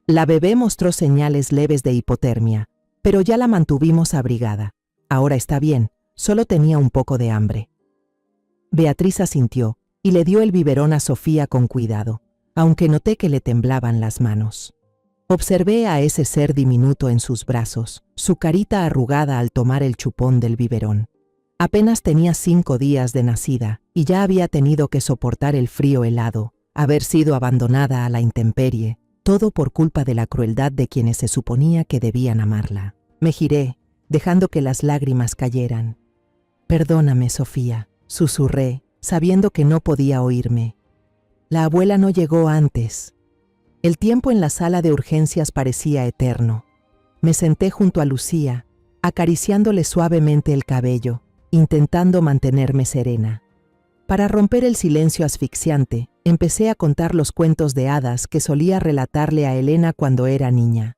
La bebé mostró señales leves de hipotermia, pero ya la mantuvimos abrigada. Ahora está bien, solo tenía un poco de hambre. Beatriz asintió y le dio el biberón a Sofía con cuidado, aunque noté que le temblaban las manos. Observé a ese ser diminuto en sus brazos, su carita arrugada al tomar el chupón del biberón. Apenas tenía 5 días de nacida y ya había tenido que soportar el frío helado, haber sido abandonada a la intemperie, todo por culpa de la crueldad de quienes se suponía que debían amarla. Me giré, dejando que las lágrimas cayeran. «Perdóname, Sofía», susurré, sabiendo que no podía oírme. La abuela no llegó antes. El tiempo en la sala de urgencias parecía eterno. Me senté junto a Lucía, acariciándole suavemente el cabello, intentando mantenerme serena. Para romper el silencio asfixiante, empecé a contar los cuentos de hadas que solía relatarle a Elena cuando era niña.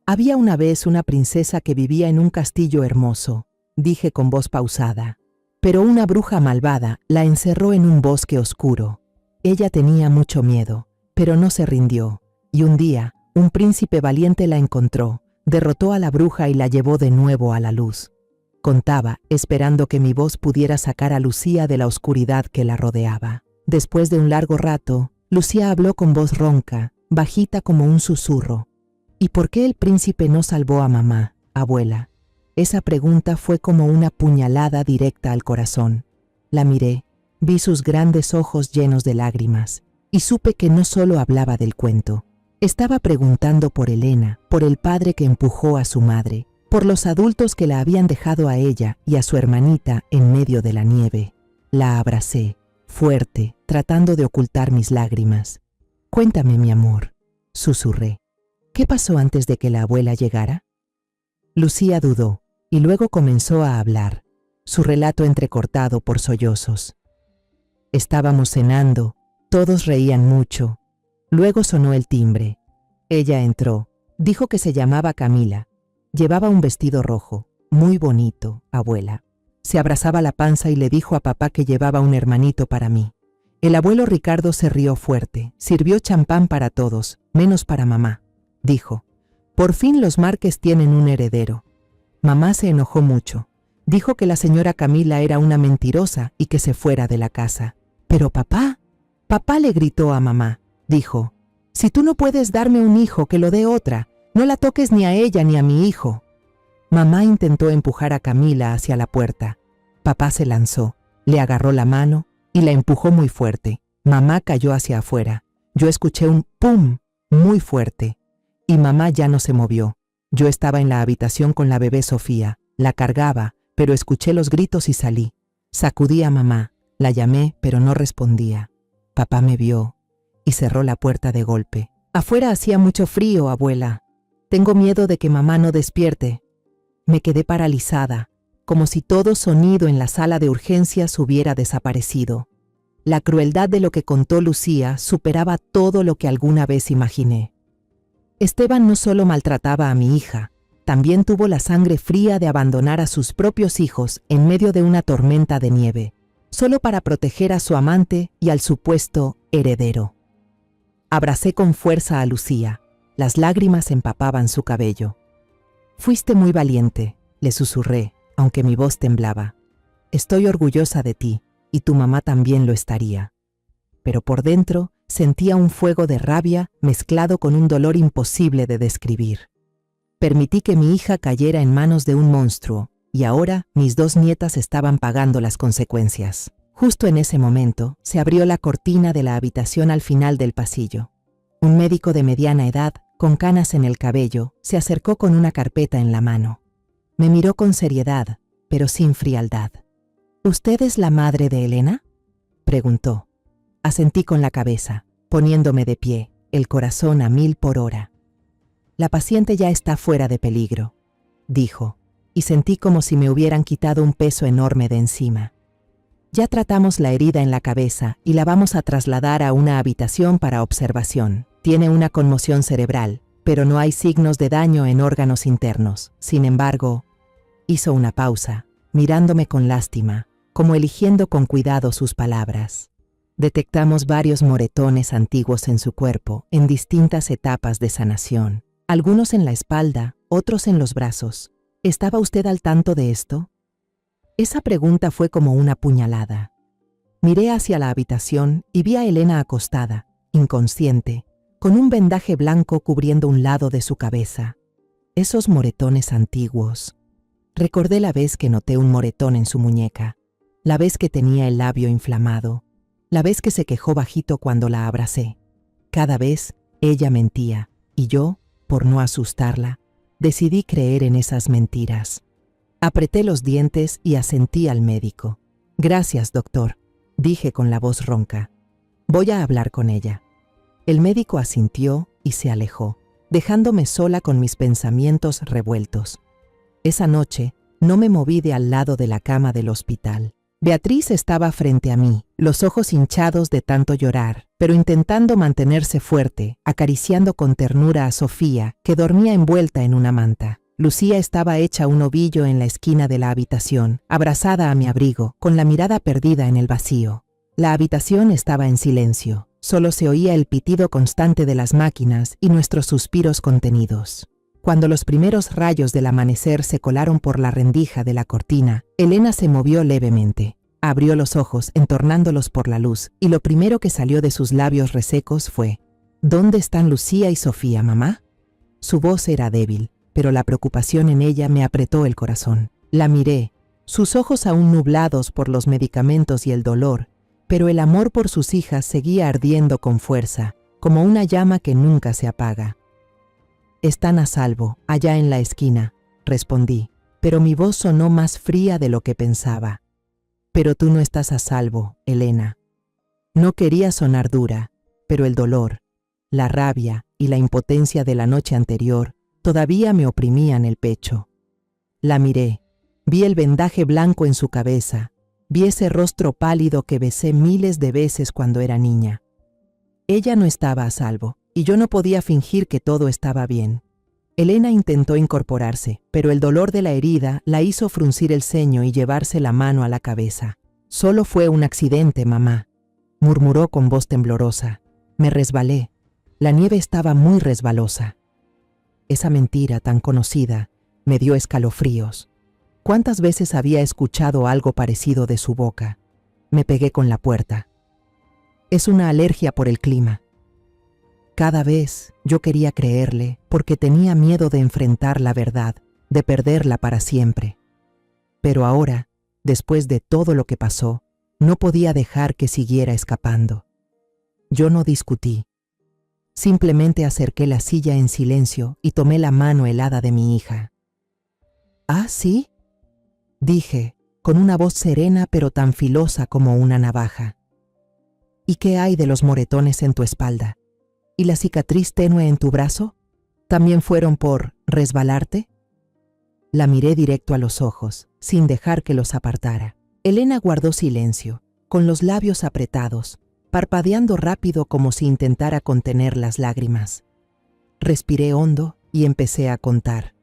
«Había una vez una princesa que vivía en un castillo hermoso», dije con voz pausada. «Pero una bruja malvada la encerró en un bosque oscuro. Ella tenía mucho miedo, pero no se rindió, y un día, un príncipe valiente la encontró, derrotó a la bruja y la llevó de nuevo a la luz». Contaba, esperando que mi voz pudiera sacar a Lucía de la oscuridad que la rodeaba. Después de un largo rato, Lucía habló con voz ronca, bajita como un susurro. «¿Y por qué el príncipe no salvó a mamá, abuela?». Esa pregunta fue como una puñalada directa al corazón. La miré, vi sus grandes ojos llenos de lágrimas, y supe que no solo hablaba del cuento. Estaba preguntando por Elena, por el padre que empujó a su madre, por los adultos que la habían dejado a ella y a su hermanita en medio de la nieve. La abracé, fuerte, tratando de ocultar mis lágrimas. «Cuéntame, mi amor», susurré. «¿Qué pasó antes de que la abuela llegara?». Lucía dudó, y luego comenzó a hablar, su relato entrecortado por sollozos. «Estábamos cenando, todos reían mucho. Luego sonó el timbre. Ella entró, dijo que se llamaba Camila. Llevaba un vestido rojo, muy bonito, abuela. Se abrazaba la panza y le dijo a papá que llevaba un hermanito para mí. El abuelo Ricardo se rió fuerte, sirvió champán para todos, menos para mamá. Dijo, por fin los Márquez tienen un heredero». Mamá se enojó mucho. Dijo que la señora Camila era una mentirosa y que se fuera de la casa. «Pero papá le gritó a mamá. Dijo, si tú no puedes darme un hijo, que lo dé otra. No la toques ni a ella ni a mi hijo». Mamá intentó empujar a Camila hacia la puerta. Papá se lanzó, le agarró la mano y la empujó muy fuerte. Mamá cayó hacia afuera. Yo escuché un pum muy fuerte y mamá ya no se movió. Yo estaba en la habitación con la bebé Sofía. La cargaba, pero escuché los gritos y salí. Sacudí a mamá, la llamé, pero no respondía. Papá me vio y cerró la puerta de golpe. «Afuera hacía mucho frío, abuela. Tengo miedo de que mamá no despierte». Me quedé paralizada, como si todo sonido en la sala de urgencias hubiera desaparecido. La crueldad de lo que contó Lucía superaba todo lo que alguna vez imaginé. Esteban no solo maltrataba a mi hija, también tuvo la sangre fría de abandonar a sus propios hijos en medio de una tormenta de nieve, solo para proteger a su amante y al supuesto heredero. Abracé con fuerza a Lucía. Las lágrimas empapaban su cabello. «Fuiste muy valiente», le susurré, aunque mi voz temblaba. «Estoy orgullosa de ti, y tu mamá también lo estaría». Pero por dentro sentía un fuego de rabia mezclado con un dolor imposible de describir. Permití que mi hija cayera en manos de un monstruo, y ahora mis 2 nietas estaban pagando las consecuencias. Justo en ese momento, se abrió la cortina de la habitación al final del pasillo. Un médico de mediana edad, con canas en el cabello, se acercó con una carpeta en la mano. Me miró con seriedad, pero sin frialdad. «¿Usted es la madre de Elena?», preguntó. Asentí con la cabeza, poniéndome de pie, el corazón a 1000 por hora. «La paciente ya está fuera de peligro», dijo, y sentí como si me hubieran quitado un peso enorme de encima. «Ya tratamos la herida en la cabeza y la vamos a trasladar a una habitación para observación. Tiene una conmoción cerebral, pero no hay signos de daño en órganos internos. Sin embargo», hizo una pausa, mirándome con lástima, como eligiendo con cuidado sus palabras. Detectamos varios moretones antiguos en su cuerpo, en distintas etapas de sanación. Algunos en la espalda, otros en los brazos. ¿Estaba usted al tanto de esto? Esa pregunta fue como una puñalada. Miré hacia la habitación y vi a Elena acostada, inconsciente, con un vendaje blanco cubriendo un lado de su cabeza. Esos moretones antiguos. Recordé la vez que noté un moretón en su muñeca, la vez que tenía el labio inflamado, la vez que se quejó bajito cuando la abracé. Cada vez ella mentía, y yo, por no asustarla, decidí creer en esas mentiras. Apreté los dientes y asentí al médico. «Gracias, doctor», dije con la voz ronca. «Voy a hablar con ella». El médico asintió y se alejó, dejándome sola con mis pensamientos revueltos. Esa noche no me moví de al lado de la cama del hospital. Beatriz estaba frente a mí, los ojos hinchados de tanto llorar, pero intentando mantenerse fuerte, acariciando con ternura a Sofía, que dormía envuelta en una manta. Lucía estaba hecha un ovillo en la esquina de la habitación, abrazada a mi abrigo, con la mirada perdida en el vacío. La habitación estaba en silencio. Solo se oía el pitido constante de las máquinas y nuestros suspiros contenidos. Cuando los primeros rayos del amanecer se colaron por la rendija de la cortina, Elena se movió levemente. Abrió los ojos, entornándolos por la luz, y lo primero que salió de sus labios resecos fue: «¿Dónde están Lucía y Sofía, mamá?». Su voz era débil, pero la preocupación en ella me apretó el corazón. La miré, sus ojos aún nublados por los medicamentos y el dolor, pero el amor por sus hijas seguía ardiendo con fuerza, como una llama que nunca se apaga. «Están a salvo, allá en la esquina», respondí, pero mi voz sonó más fría de lo que pensaba. «Pero tú no estás a salvo, Elena». No quería sonar dura, pero el dolor, la rabia y la impotencia de la noche anterior todavía me oprimían el pecho. La miré, vi el vendaje blanco en su cabeza, vi ese rostro pálido que besé miles de veces cuando era niña. Ella no estaba a salvo, y yo no podía fingir que todo estaba bien. Elena intentó incorporarse, pero el dolor de la herida la hizo fruncir el ceño y llevarse la mano a la cabeza. «Solo fue un accidente, mamá», murmuró con voz temblorosa. «Me resbalé. La nieve estaba muy resbalosa». Esa mentira tan conocida me dio escalofríos. ¿Cuántas veces había escuchado algo parecido de su boca? Me pegué con la puerta. «Es una alergia por el clima». Cada vez yo quería creerle porque tenía miedo de enfrentar la verdad, de perderla para siempre. Pero ahora, después de todo lo que pasó, no podía dejar que siguiera escapando. Yo no discutí. Simplemente acerqué la silla en silencio y tomé la mano helada de mi hija. «¿Ah, sí?», dije, con una voz serena pero tan filosa como una navaja. «¿Y qué hay de los moretones en tu espalda? ¿Y la cicatriz tenue en tu brazo? ¿También fueron por resbalarte?». La miré directo a los ojos, sin dejar que los apartara. Elena guardó silencio, con los labios apretados, parpadeando rápido como si intentara contener las lágrimas. Respiré hondo y empecé a contar.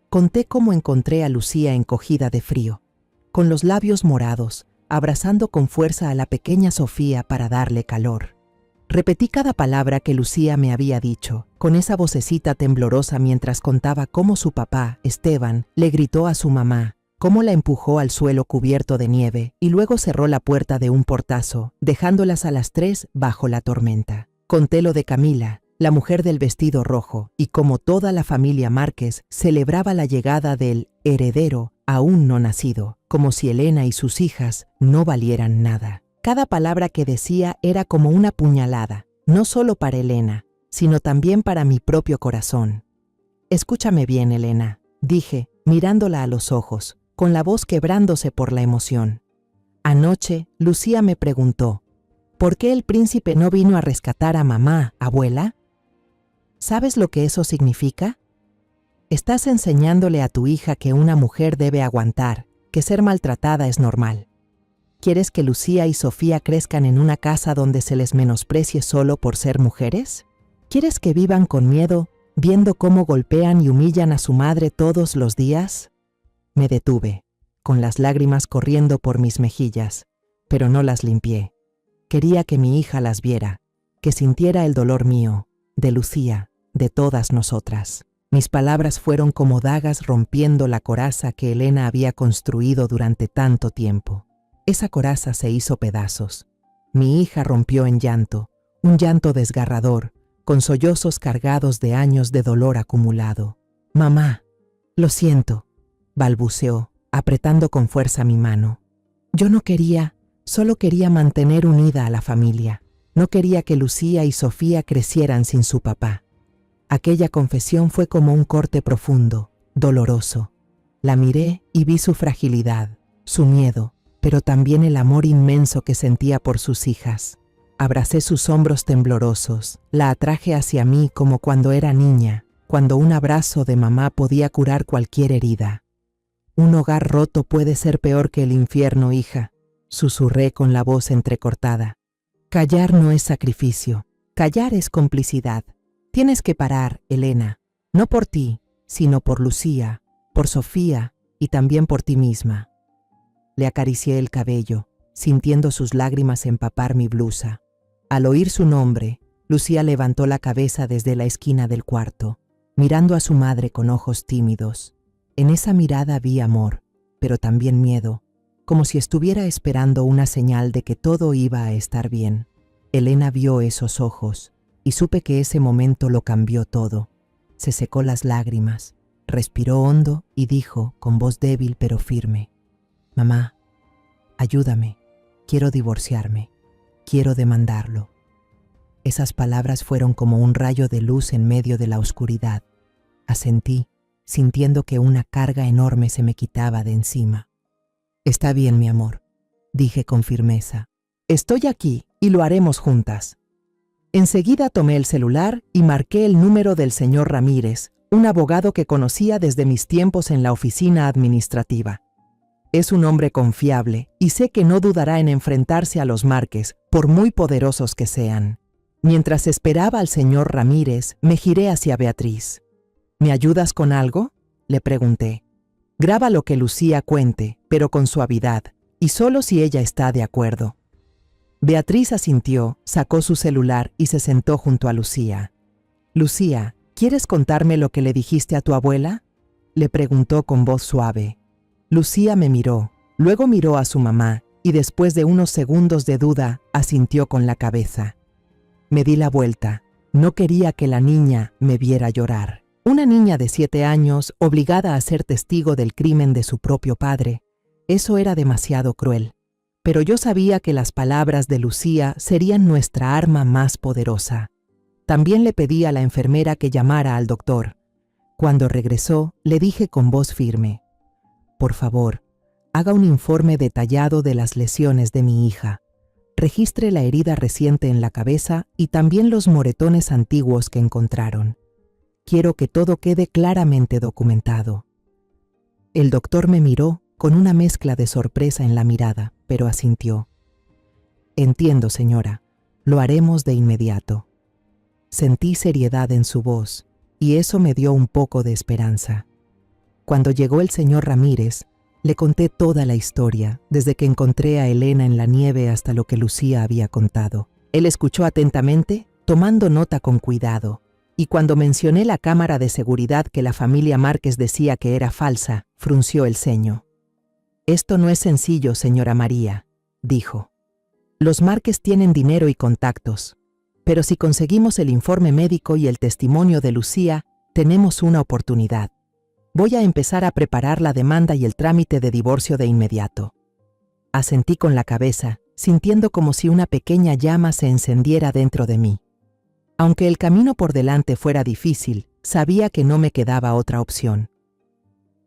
Conté cómo encontré a Lucía encogida de frío, con los labios morados, abrazando con fuerza a la pequeña Sofía para darle calor. Repetí cada palabra que Lucía me había dicho, con esa vocecita temblorosa mientras contaba cómo su papá, Esteban, le gritó a su mamá, cómo la empujó al suelo cubierto de nieve y luego cerró la puerta de un portazo, dejándolas a las 3 bajo la tormenta. Conté lo de Camila, la mujer del vestido rojo, y cómo toda la familia Márquez celebraba la llegada del heredero aún no nacido, como si Elena y sus hijas no valieran nada. Cada palabra que decía era como una puñalada, no solo para Elena, sino también para mi propio corazón. «Escúchame bien, Elena», dije, mirándola a los ojos, con la voz quebrándose por la emoción. «Anoche, Lucía me preguntó, ¿por qué el príncipe no vino a rescatar a mamá, abuela? ¿Sabes lo que eso significa? Estás enseñándole a tu hija que una mujer debe aguantar, que ser maltratada es normal. ¿Quieres que Lucía y Sofía crezcan en una casa donde se les menosprecie solo por ser mujeres? ¿Quieres que vivan con miedo, viendo cómo golpean y humillan a su madre todos los días?» Me detuve, con las lágrimas corriendo por mis mejillas, pero no las limpié. Quería que mi hija las viera, que sintiera el dolor mío, de Lucía, de todas nosotras. Mis palabras fueron como dagas rompiendo la coraza que Elena había construido durante tanto tiempo. Esa coraza se hizo pedazos. Mi hija rompió en llanto, un llanto desgarrador, con sollozos cargados de años de dolor acumulado. «Mamá, lo siento», balbuceó, apretando con fuerza mi mano. Yo no quería, solo quería mantener unida a la familia. No quería que Lucía y Sofía crecieran sin su papá. Aquella confesión fue como un corte profundo, doloroso. La miré y vi su fragilidad, su miedo, pero también el amor inmenso que sentía por sus hijas. Abracé sus hombros temblorosos, la atraje hacia mí como cuando era niña, cuando un abrazo de mamá podía curar cualquier herida. «Un hogar roto puede ser peor que el infierno, hija», susurré con la voz entrecortada. «Callar no es sacrificio, callar es complicidad. Tienes que parar, Elena, no por ti, sino por Lucía, por Sofía y también por ti misma». Le acaricié el cabello, sintiendo sus lágrimas empapar mi blusa. Al oír su nombre, Lucía levantó la cabeza desde la esquina del cuarto, mirando a su madre con ojos tímidos. En esa mirada vi amor, pero también miedo, como si estuviera esperando una señal de que todo iba a estar bien. Elena vio esos ojos, y supe que ese momento lo cambió todo. Se secó las lágrimas, respiró hondo y dijo con voz débil pero firme: «Mamá, ayúdame, quiero divorciarme, quiero demandarlo». Esas palabras fueron como un rayo de luz en medio de la oscuridad. Asentí, sintiendo que una carga enorme se me quitaba de encima. «Está bien, mi amor», dije con firmeza. «Estoy aquí y lo haremos juntas». Enseguida tomé el celular y marqué el número del señor Ramírez, un abogado que conocía desde mis tiempos en la oficina administrativa. Es un hombre confiable y sé que no dudará en enfrentarse a los Márquez, por muy poderosos que sean. Mientras esperaba al señor Ramírez, me giré hacia Beatriz. «¿Me ayudas con algo?», le pregunté. «Graba lo que Lucía cuente, pero con suavidad, y solo si ella está de acuerdo». Beatriz asintió, sacó su celular y se sentó junto a Lucía. «Lucía, ¿quieres contarme lo que le dijiste a tu abuela?», le preguntó con voz suave. Lucía me miró, luego miró a su mamá y después de unos segundos de duda, asintió con la cabeza. Me di la vuelta. No quería que la niña me viera llorar. Una niña de 7 años, obligada a ser testigo del crimen de su propio padre. Eso era demasiado cruel. Pero yo sabía que las palabras de Lucía serían nuestra arma más poderosa. También le pedí a la enfermera que llamara al doctor. Cuando regresó, le dije con voz firme: «Por favor, haga un informe detallado de las lesiones de mi hija. Registre la herida reciente en la cabeza y también los moretones antiguos que encontraron. Quiero que todo quede claramente documentado». El doctor me miró con una mezcla de sorpresa en la mirada, pero asintió. «Entiendo, señora. Lo haremos de inmediato». Sentí seriedad en su voz, y eso me dio un poco de esperanza. Cuando llegó el señor Ramírez, le conté toda la historia, desde que encontré a Elena en la nieve hasta lo que Lucía había contado. Él escuchó atentamente, tomando nota con cuidado, y cuando mencioné la cámara de seguridad que la familia Márquez decía que era falsa, frunció el ceño. «Esto no es sencillo, señora María», dijo. «Los Márquez tienen dinero y contactos, pero si conseguimos el informe médico y el testimonio de Lucía, tenemos una oportunidad. Voy a empezar a preparar la demanda y el trámite de divorcio de inmediato». Asentí con la cabeza, sintiendo como si una pequeña llama se encendiera dentro de mí. Aunque el camino por delante fuera difícil, sabía que no me quedaba otra opción.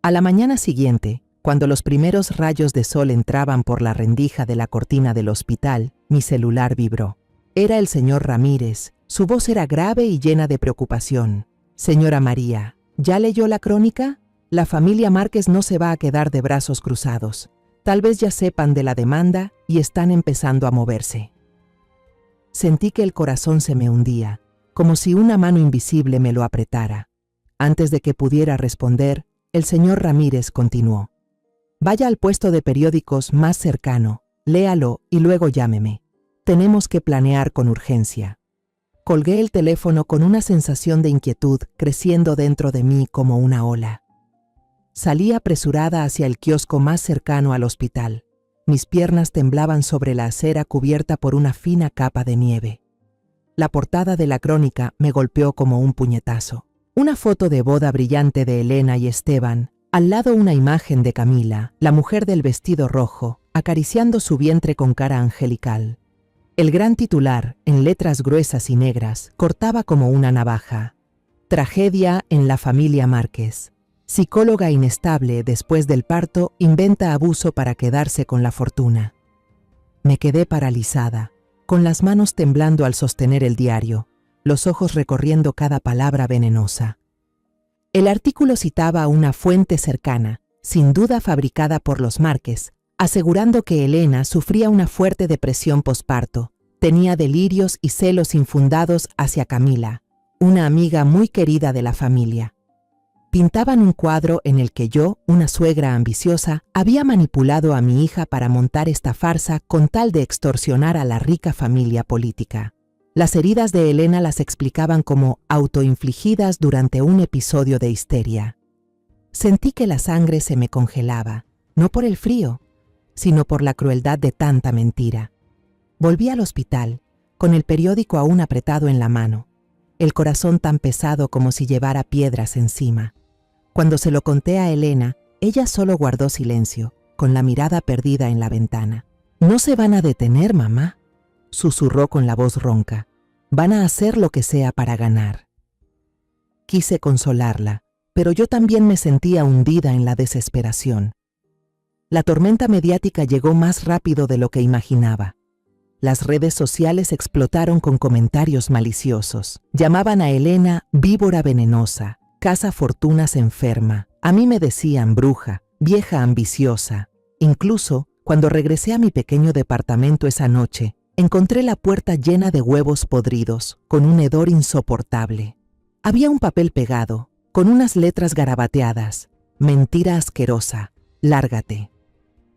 A la mañana siguiente, cuando los primeros rayos de sol entraban por la rendija de la cortina del hospital, mi celular vibró. Era el señor Ramírez. Su voz era grave y llena de preocupación. «Señora María, ¿ya leyó la crónica? La familia Márquez no se va a quedar de brazos cruzados. Tal vez ya sepan de la demanda y están empezando a moverse». Sentí que el corazón se me hundía, como si una mano invisible me lo apretara. Antes de que pudiera responder, el señor Ramírez continuó. Vaya al puesto de periódicos más cercano, léalo y luego llámeme. Tenemos que planear con urgencia. Colgué el teléfono con una sensación de inquietud creciendo dentro de mí como una ola. Salí apresurada hacia el kiosco más cercano al hospital. Mis piernas temblaban sobre la acera cubierta por una fina capa de nieve. La portada de la crónica me golpeó como un puñetazo. Una foto de boda brillante de Elena y Esteban, al lado una imagen de Camila, la mujer del vestido rojo, acariciando su vientre con cara angelical. El gran titular, en letras gruesas y negras, cortaba como una navaja. Tragedia en la familia Márquez. Psicóloga inestable después del parto inventa abuso para quedarse con la fortuna. Me quedé paralizada, con las manos temblando al sostener el diario, los ojos recorriendo cada palabra venenosa. El artículo citaba a una fuente cercana, sin duda fabricada por los Márquez, asegurando que Elena sufría una fuerte depresión posparto, tenía delirios y celos infundados hacia Camila, una amiga muy querida de la familia. Pintaban un cuadro en el que yo, una suegra ambiciosa, había manipulado a mi hija para montar esta farsa con tal de extorsionar a la rica familia política. Las heridas de Elena las explicaban como autoinfligidas durante un episodio de histeria. Sentí que la sangre se me congelaba, no por el frío, sino por la crueldad de tanta mentira. Volví al hospital, con el periódico aún apretado en la mano, el corazón tan pesado como si llevara piedras encima. Cuando se lo conté a Elena, ella solo guardó silencio, con la mirada perdida en la ventana. «No se van a detener, mamá», susurró con la voz ronca. «Van a hacer lo que sea para ganar». Quise consolarla, pero yo también me sentía hundida en la desesperación. La tormenta mediática llegó más rápido de lo que imaginaba. Las redes sociales explotaron con comentarios maliciosos. Llamaban a Elena víbora venenosa, casa fortunas enferma. A mí me decían bruja, vieja ambiciosa. Incluso, cuando regresé a mi pequeño departamento esa noche, encontré la puerta llena de huevos podridos, con un hedor insoportable. Había un papel pegado, con unas letras garabateadas. Mentira asquerosa, lárgate.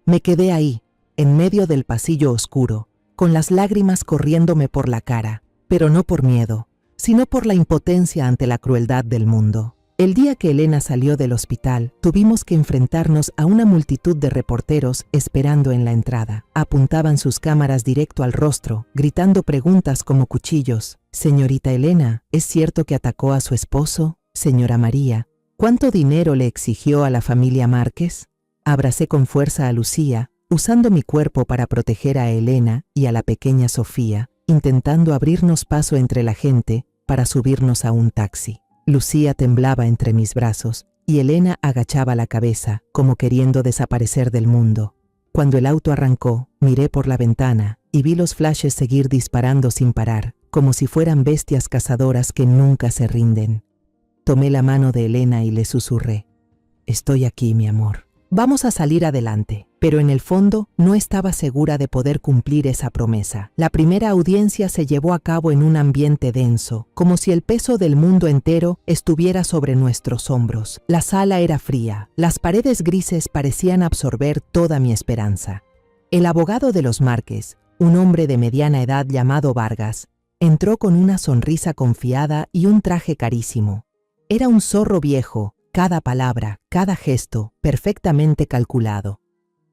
Me quedé ahí, en medio del pasillo oscuro, con las lágrimas corriéndome por la cara, pero no por miedo, sino por la impotencia ante la crueldad del mundo. El día que Elena salió del hospital, tuvimos que enfrentarnos a una multitud de reporteros esperando en la entrada. Apuntaban sus cámaras directo al rostro, gritando preguntas como cuchillos. «Señorita Elena, ¿es cierto que atacó a su esposo? Señora María, ¿cuánto dinero le exigió a la familia Márquez?» Abracé con fuerza a Lucía, usando mi cuerpo para proteger a Elena y a la pequeña Sofía, intentando abrirnos paso entre la gente para subirnos a un taxi. Lucía temblaba entre mis brazos y Elena agachaba la cabeza, como queriendo desaparecer del mundo. Cuando el auto arrancó, miré por la ventana y vi los flashes seguir disparando sin parar, como si fueran bestias cazadoras que nunca se rinden. Tomé la mano de Elena y le susurré: «Estoy aquí, mi amor. Vamos a salir adelante». Pero en el fondo no estaba segura de poder cumplir esa promesa. La primera audiencia se llevó a cabo en un ambiente denso, como si el peso del mundo entero estuviera sobre nuestros hombros. La sala era fría, las paredes grises parecían absorber toda mi esperanza. El abogado de los Márquez, un hombre de mediana edad llamado Vargas, entró con una sonrisa confiada y un traje carísimo. Era un zorro viejo, cada palabra, cada gesto, perfectamente calculado.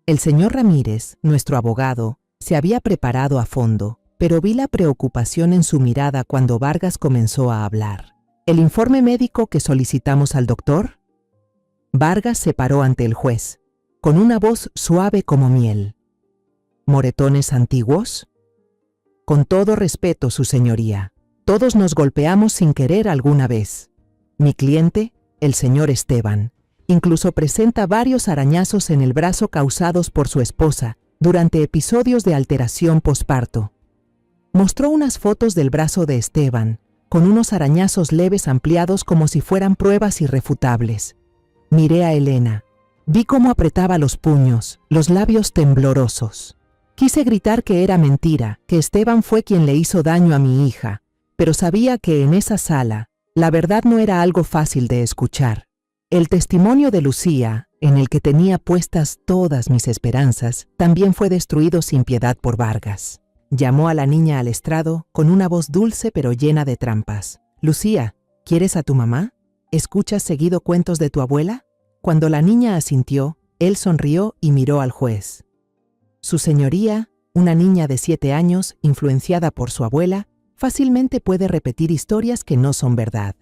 El señor Ramírez, nuestro abogado, se había preparado a fondo, pero vi la preocupación en su mirada cuando Vargas comenzó a hablar. «¿El informe médico que solicitamos al doctor?» Vargas se paró ante el juez, con una voz suave como miel. «¿Moretones antiguos?» «Con todo respeto, su señoría, todos nos golpeamos sin querer alguna vez. Mi cliente, el señor Esteban, incluso presenta varios arañazos en el brazo causados por su esposa durante episodios de alteración posparto». Mostró unas fotos del brazo de Esteban, con unos arañazos leves ampliados como si fueran pruebas irrefutables. Miré a Elena. Vi cómo apretaba los puños, los labios temblorosos. Quise gritar que era mentira, que Esteban fue quien le hizo daño a mi hija, pero sabía que en esa sala, la verdad no era algo fácil de escuchar. El testimonio de Lucía, en el que tenía puestas todas mis esperanzas, también fue destruido sin piedad por Vargas. Llamó a la niña al estrado con una voz dulce pero llena de trampas. «Lucía, ¿quieres a tu mamá? ¿Escuchas seguido cuentos de tu abuela?» Cuando la niña asintió, él sonrió y miró al juez. Su señoría, una niña de 7 años, influenciada por su abuela, fácilmente puede repetir historias que no son verdad.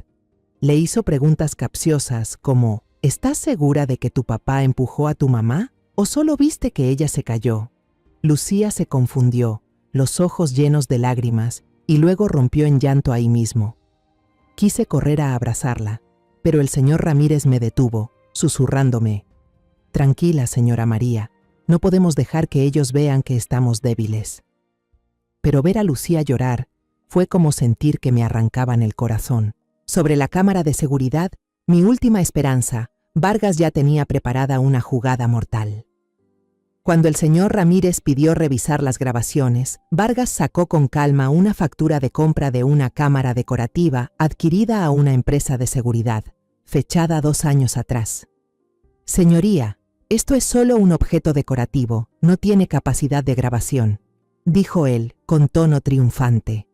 Le hizo preguntas capciosas como: ¿estás segura de que tu papá empujó a tu mamá o solo viste que ella se cayó? Lucía se confundió, los ojos llenos de lágrimas, y luego rompió en llanto ahí mismo. Quise correr a abrazarla, pero el señor Ramírez me detuvo, susurrándome: «Tranquila, señora María, no podemos dejar que ellos vean que estamos débiles». Pero ver a Lucía llorar fue como sentir que me arrancaban el corazón. Sobre la cámara de seguridad, mi última esperanza, Vargas ya tenía preparada una jugada mortal. Cuando el señor Ramírez pidió revisar las grabaciones, Vargas sacó con calma una factura de compra de una cámara decorativa adquirida a una empresa de seguridad, fechada 2 años atrás. «Señoría, esto es solo un objeto decorativo, no tiene capacidad de grabación», dijo él con tono triunfante.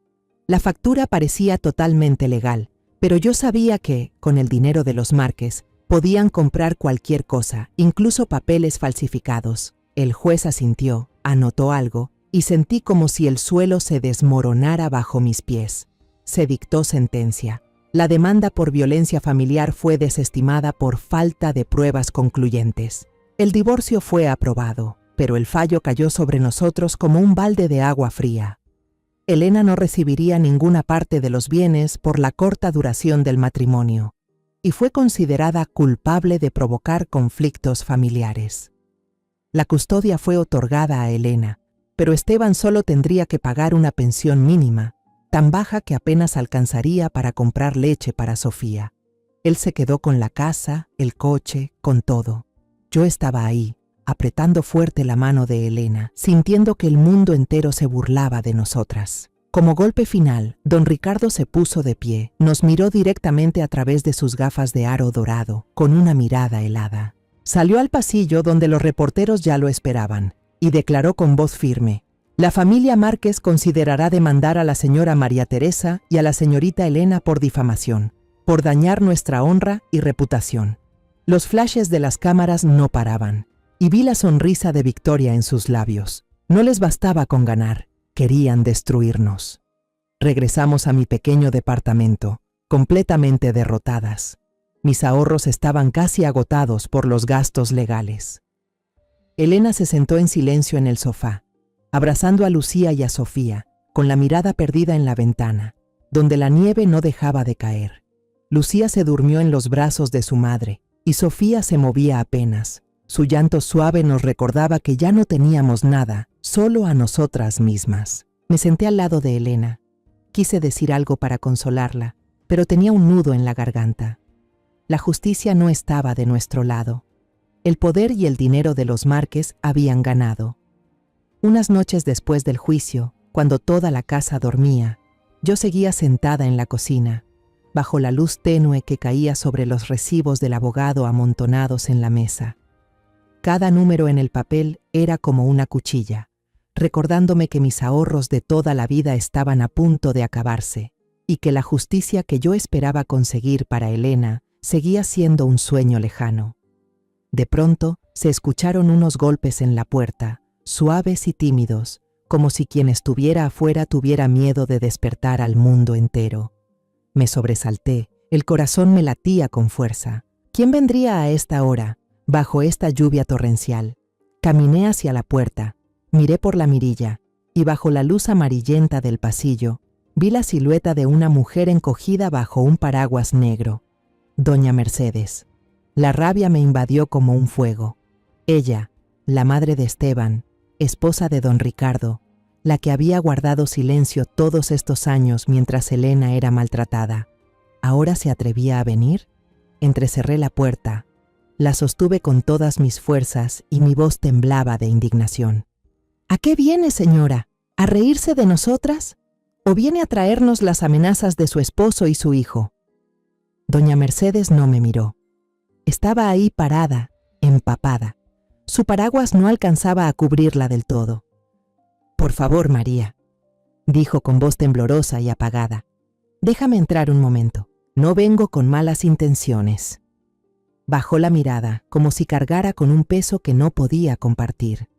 La factura parecía totalmente legal, pero yo sabía que, con el dinero de los Márquez, podían comprar cualquier cosa, incluso papeles falsificados. El juez asintió, anotó algo, y sentí como si el suelo se desmoronara bajo mis pies. Se dictó sentencia. La demanda por violencia familiar fue desestimada por falta de pruebas concluyentes. El divorcio fue aprobado, pero el fallo cayó sobre nosotros como un balde de agua fría. Elena no recibiría ninguna parte de los bienes por la corta duración del matrimonio, y fue considerada culpable de provocar conflictos familiares. La custodia fue otorgada a Elena, pero Esteban solo tendría que pagar una pensión mínima, tan baja que apenas alcanzaría para comprar leche para Sofía. Él se quedó con la casa, el coche, con todo. Yo estaba ahí, apretando fuerte la mano de Elena, sintiendo que el mundo entero se burlaba de nosotras. Como golpe final, don Ricardo se puso de pie, nos miró directamente a través de sus gafas de aro dorado, con una mirada helada. Salió al pasillo donde los reporteros ya lo esperaban, y declaró con voz firme: «La familia Márquez considerará demandar a la señora María Teresa y a la señorita Elena por difamación, por dañar nuestra honra y reputación». Los flashes de las cámaras no paraban, y vi la sonrisa de victoria en sus labios. No les bastaba con ganar, querían destruirnos. Regresamos a mi pequeño departamento, completamente derrotadas. Mis ahorros estaban casi agotados por los gastos legales. Elena se sentó en silencio en el sofá, abrazando a Lucía y a Sofía, con la mirada perdida en la ventana, donde la nieve no dejaba de caer. Lucía se durmió en los brazos de su madre, y Sofía se movía apenas. Su llanto suave nos recordaba que ya no teníamos nada, solo a nosotras mismas. Me senté al lado de Elena. Quise decir algo para consolarla, pero tenía un nudo en la garganta. La justicia no estaba de nuestro lado. El poder y el dinero de los Márquez habían ganado. Unas noches después del juicio, cuando toda la casa dormía, yo seguía sentada en la cocina, bajo la luz tenue que caía sobre los recibos del abogado amontonados en la mesa. Cada número en el papel era como una cuchilla, recordándome que mis ahorros de toda la vida estaban a punto de acabarse y que la justicia que yo esperaba conseguir para Elena seguía siendo un sueño lejano. De pronto se escucharon unos golpes en la puerta, suaves y tímidos, como si quien estuviera afuera tuviera miedo de despertar al mundo entero. Me sobresalté, el corazón me latía con fuerza. ¿Quién vendría a esta hora, bajo esta lluvia torrencial? Caminé hacia la puerta, miré por la mirilla, y bajo la luz amarillenta del pasillo, vi la silueta de una mujer encogida bajo un paraguas negro. Doña Mercedes. La rabia me invadió como un fuego. Ella, la madre de Esteban, esposa de don Ricardo, la que había guardado silencio todos estos años mientras Elena era maltratada. ¿Ahora se atrevía a venir? Entrecerré la puerta, la sostuve con todas mis fuerzas y mi voz temblaba de indignación. ¿A qué viene, señora? ¿A reírse de nosotras? ¿O viene a traernos las amenazas de su esposo y su hijo? Doña Mercedes no me miró. Estaba ahí parada, empapada. Su paraguas no alcanzaba a cubrirla del todo. «Por favor, María», dijo con voz temblorosa y apagada. «Déjame entrar un momento. No vengo con malas intenciones». Bajó la mirada, como si cargara con un peso que no podía compartir.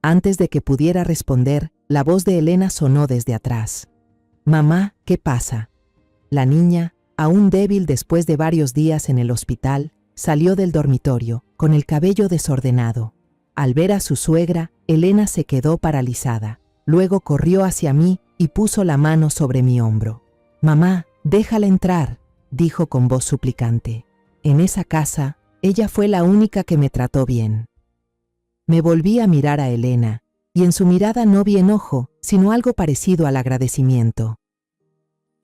Antes de que pudiera responder, la voz de Elena sonó desde atrás. «Mamá, ¿qué pasa?». La niña, aún débil después de varios días en el hospital, salió del dormitorio, con el cabello desordenado. Al ver a su suegra, Elena se quedó paralizada. Luego corrió hacia mí y puso la mano sobre mi hombro. «Mamá, déjala entrar», dijo con voz suplicante. «En esa casa, ella fue la única que me trató bien». Me volví a mirar a Elena, y en su mirada no vi enojo, sino algo parecido al agradecimiento.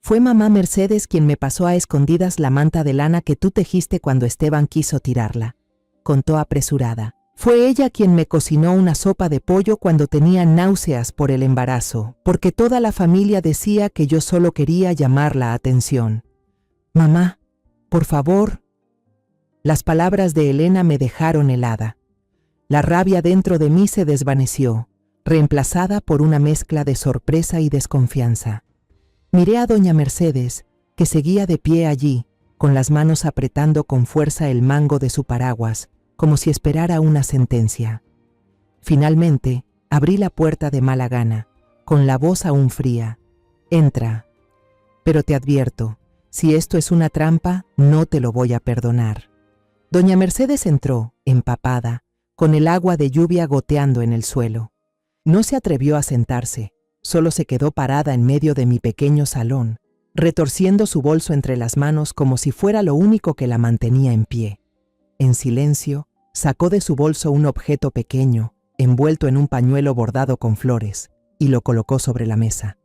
«Fue mamá Mercedes quien me pasó a escondidas la manta de lana que tú tejiste cuando Esteban quiso tirarla», contó apresurada. «Fue ella quien me cocinó una sopa de pollo cuando tenía náuseas por el embarazo, porque toda la familia decía que yo solo quería llamar la atención. Mamá, por favor». Las palabras de Elena me dejaron helada. La rabia dentro de mí se desvaneció, reemplazada por una mezcla de sorpresa y desconfianza. Miré a doña Mercedes, que seguía de pie allí, con las manos apretando con fuerza el mango de su paraguas, como si esperara una sentencia. Finalmente, abrí la puerta de mala gana, con la voz aún fría. «Entra. Pero te advierto, si esto es una trampa, no te lo voy a perdonar». Doña Mercedes entró, empapada, con el agua de lluvia goteando en el suelo. No se atrevió a sentarse, solo se quedó parada en medio de mi pequeño salón, retorciendo su bolso entre las manos como si fuera lo único que la mantenía en pie. En silencio, sacó de su bolso un objeto pequeño, envuelto en un pañuelo bordado con flores, y lo colocó sobre la mesa.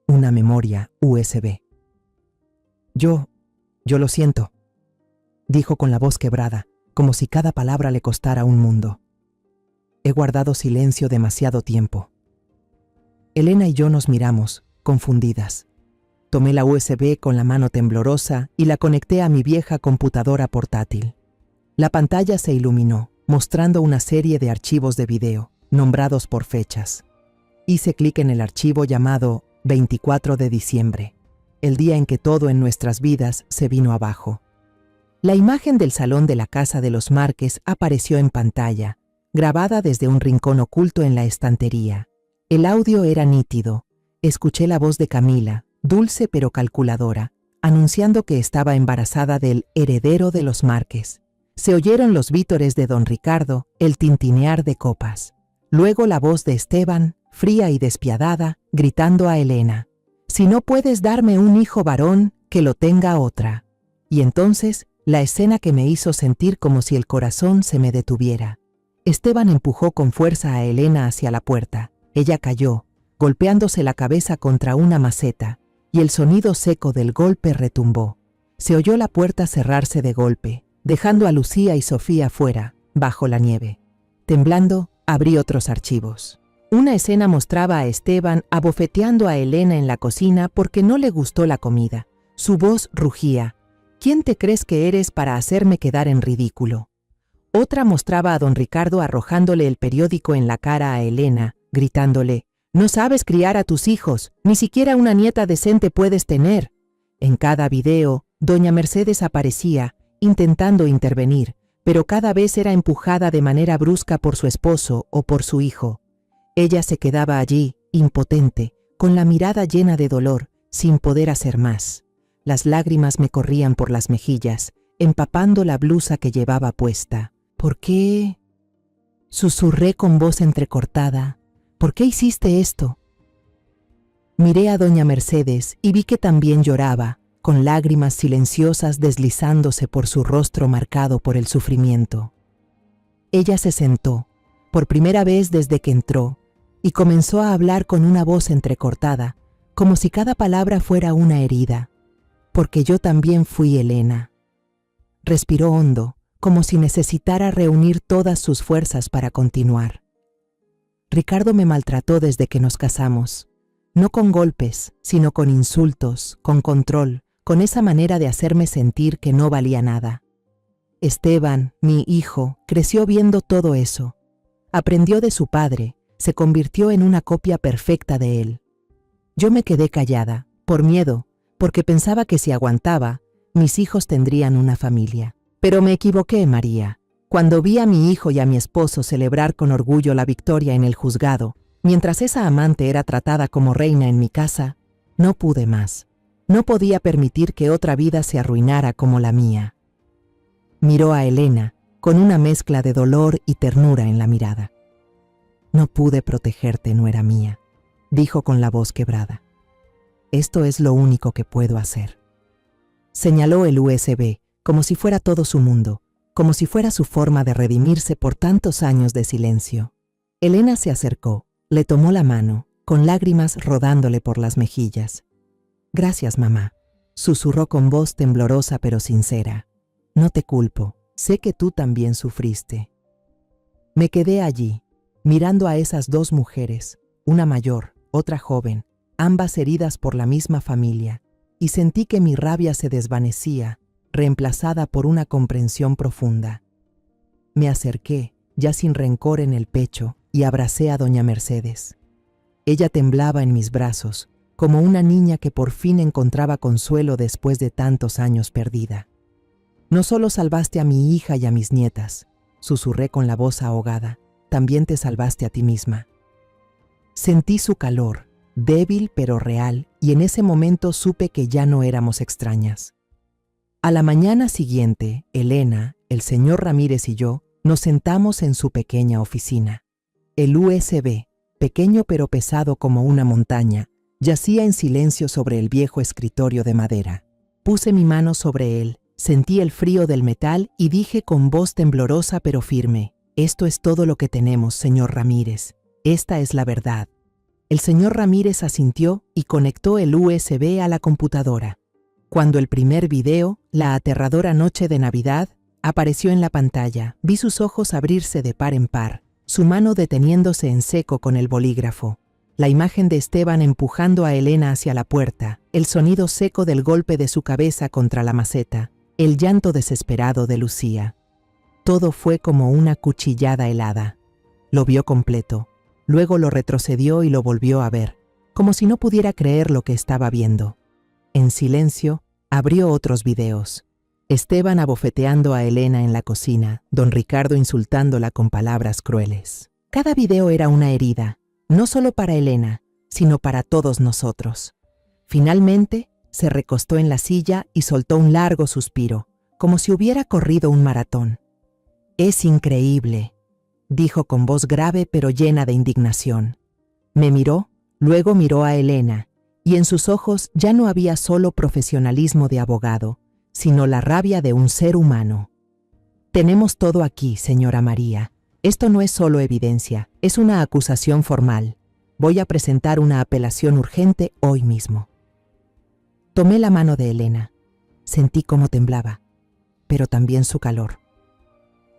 Una memoria USB. Yo lo siento», dijo con la voz quebrada, como si cada palabra le costara un mundo. «He guardado silencio demasiado tiempo». Elena y yo nos miramos, confundidas. Tomé la USB con la mano temblorosa y la conecté a mi vieja computadora portátil. La pantalla se iluminó, mostrando una serie de archivos de video, nombrados por fechas. Hice clic en el archivo llamado 24 de diciembre, el día en que todo en nuestras vidas se vino abajo. La imagen del salón de la casa de los Márquez apareció en pantalla, grabada desde un rincón oculto en la estantería. El audio era nítido. Escuché la voz de Camila, dulce pero calculadora, anunciando que estaba embarazada del heredero de los Márquez. Se oyeron los vítores de don Ricardo, el tintinear de copas. Luego la voz de Esteban, fría y despiadada, gritando a Elena: «Si no puedes darme un hijo varón, que lo tenga otra». Y entonces, la escena que me hizo sentir como si el corazón se me detuviera. Esteban empujó con fuerza a Elena hacia la puerta. Ella cayó, golpeándose la cabeza contra una maceta, y el sonido seco del golpe retumbó. Se oyó la puerta cerrarse de golpe, dejando a Lucía y Sofía fuera, bajo la nieve. Temblando, abrí otros archivos. Una escena mostraba a Esteban abofeteando a Elena en la cocina porque no le gustó la comida. Su voz rugía: «¿Quién te crees que eres para hacerme quedar en ridículo?». Otra mostraba a don Ricardo arrojándole el periódico en la cara a Elena, gritándole: «No sabes criar a tus hijos, ni siquiera una nieta decente puedes tener». En cada video, doña Mercedes aparecía, intentando intervenir, pero cada vez era empujada de manera brusca por su esposo o por su hijo. Ella se quedaba allí, impotente, con la mirada llena de dolor, sin poder hacer más. Las lágrimas me corrían por las mejillas, empapando la blusa que llevaba puesta. «¿Por qué?», susurré con voz entrecortada. «¿Por qué hiciste esto?». Miré a doña Mercedes y vi que también lloraba, con lágrimas silenciosas deslizándose por su rostro marcado por el sufrimiento. Ella se sentó, por primera vez desde que entró, y comenzó a hablar con una voz entrecortada, como si cada palabra fuera una herida. «Porque yo también fui Elena». Respiró hondo, como si necesitara reunir todas sus fuerzas para continuar. «Ricardo me maltrató desde que nos casamos, no con golpes, sino con insultos, con control, con esa manera de hacerme sentir que no valía nada. Esteban, mi hijo, creció viendo todo eso. Aprendió de su padre, se convirtió en una copia perfecta de él. Yo me quedé callada, por miedo, porque pensaba que si aguantaba, mis hijos tendrían una familia. Pero me equivoqué, María. Cuando vi a mi hijo y a mi esposo celebrar con orgullo la victoria en el juzgado, mientras esa amante era tratada como reina en mi casa, no pude más. No podía permitir que otra vida se arruinara como la mía. Miró a Elena, con una mezcla de dolor y ternura en la mirada. No pude protegerte, nuera mía, dijo con la voz quebrada. Esto es lo único que puedo hacer. Señaló el USB, como si fuera todo su mundo, como si fuera su forma de redimirse por tantos años de silencio. Elena se acercó, le tomó la mano, con lágrimas rodándole por las mejillas. Gracias, mamá, susurró con voz temblorosa pero sincera. No te culpo, sé que tú también sufriste. Me quedé allí, mirando a esas dos mujeres, una mayor, otra joven, ambas heridas por la misma familia, y sentí que mi rabia se desvanecía, reemplazada por una comprensión profunda. Me acerqué, ya sin rencor en el pecho, y abracé a doña Mercedes. Ella temblaba en mis brazos, como una niña que por fin encontraba consuelo después de tantos años perdida. No solo salvaste a mi hija y a mis nietas, susurré con la voz ahogada, también te salvaste a ti misma. Sentí su calor, débil pero real, y en ese momento supe que ya no éramos extrañas. A la mañana siguiente, Elena, el señor Ramírez y yo nos sentamos en su pequeña oficina. El USB, pequeño pero pesado como una montaña, yacía en silencio sobre el viejo escritorio de madera. Puse mi mano sobre él, sentí el frío del metal y dije con voz temblorosa pero firme: esto es todo lo que tenemos, señor Ramírez. Esta es la verdad. El señor Ramírez asintió y conectó el USB a la computadora. Cuando el primer video, La aterradora noche de Navidad, apareció en la pantalla, vi sus ojos abrirse de par en par, su mano deteniéndose en seco con el bolígrafo. La imagen de Esteban empujando a Elena hacia la puerta, el sonido seco del golpe de su cabeza contra la maceta, el llanto desesperado de Lucía. Todo fue como una cuchillada helada. Lo vio completo, luego lo retrocedió y lo volvió a ver, como si no pudiera creer lo que estaba viendo. En silencio, abrió otros videos. Esteban abofeteando a Elena en la cocina, don Ricardo insultándola con palabras crueles. Cada video era una herida, no solo para Elena, sino para todos nosotros. Finalmente, se recostó en la silla y soltó un largo suspiro, como si hubiera corrido un maratón. «Es increíble», dijo con voz grave pero llena de indignación. Me miró, luego miró a Elena, y en sus ojos ya no había solo profesionalismo de abogado, sino la rabia de un ser humano. «Tenemos todo aquí, señora María. Esto no es solo evidencia, es una acusación formal. Voy a presentar una apelación urgente hoy mismo». Tomé la mano de Elena. Sentí cómo temblaba, pero también su calor.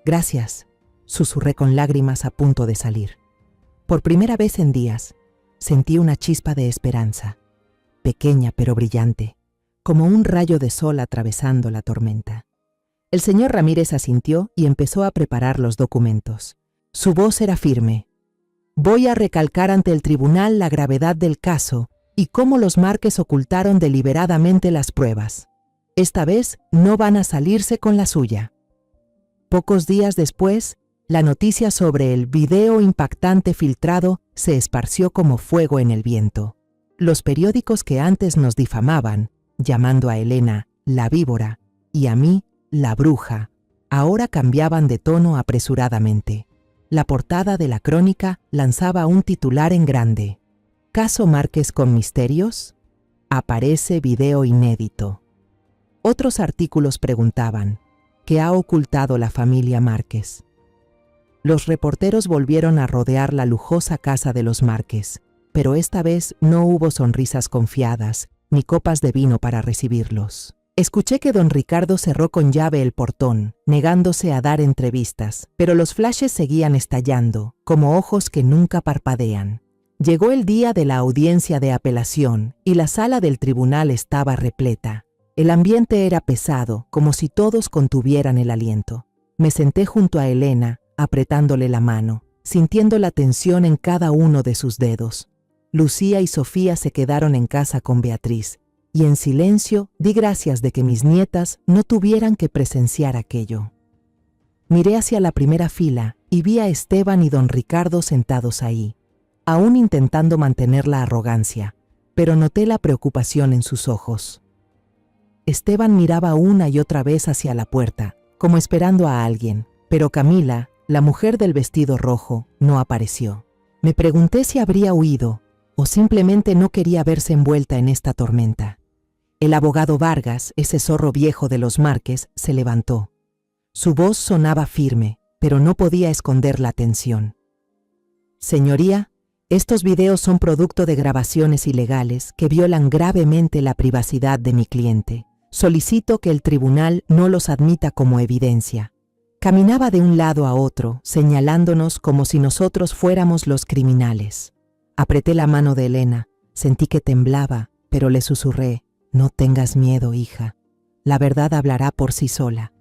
«Gracias», susurré con lágrimas a punto de salir. Por primera vez en días, sentí una chispa de esperanza, pequeña pero brillante, como un rayo de sol atravesando la tormenta. El señor Ramírez asintió y empezó a preparar los documentos. Su voz era firme. «Voy a recalcar ante el tribunal la gravedad del caso y cómo los Márquez ocultaron deliberadamente las pruebas. Esta vez no van a salirse con la suya». Pocos días después, la noticia sobre el video impactante filtrado se esparció como fuego en el viento. Los periódicos que antes nos difamaban, llamando a Elena la víbora y a mí la bruja, ahora cambiaban de tono apresuradamente. La portada de la crónica lanzaba un titular en grande: «¿Caso Márquez con misterios? Aparece video inédito». Otros artículos preguntaban: ¿qué ha ocultado la familia Márquez? Los reporteros volvieron a rodear la lujosa casa de los Márquez, pero esta vez no hubo sonrisas confiadas ni copas de vino para recibirlos. Escuché que don Ricardo cerró con llave el portón, negándose a dar entrevistas, pero los flashes seguían estallando, como ojos que nunca parpadean. Llegó el día de la audiencia de apelación y la sala del tribunal estaba repleta. El ambiente era pesado, como si todos contuvieran el aliento. Me senté junto a Elena, apretándole la mano, sintiendo la tensión en cada uno de sus dedos. Lucía y Sofía se quedaron en casa con Beatriz, y en silencio di gracias de que mis nietas no tuvieran que presenciar aquello. Miré hacia la primera fila y vi a Esteban y don Ricardo sentados ahí, aún intentando mantener la arrogancia, pero noté la preocupación en sus ojos. Esteban miraba una y otra vez hacia la puerta, como esperando a alguien, pero Camila, la mujer del vestido rojo, no apareció. Me pregunté si habría huido o simplemente no quería verse envuelta en esta tormenta. El abogado Vargas, ese zorro viejo de los Márquez, se levantó. Su voz sonaba firme, pero no podía esconder la tensión. Señoría, estos videos son producto de grabaciones ilegales que violan gravemente la privacidad de mi cliente. Solicito que el tribunal no los admita como evidencia. Caminaba de un lado a otro, señalándonos como si nosotros fuéramos los criminales. Apreté la mano de Elena, sentí que temblaba, pero le susurré: no tengas miedo, hija. La verdad hablará por sí sola.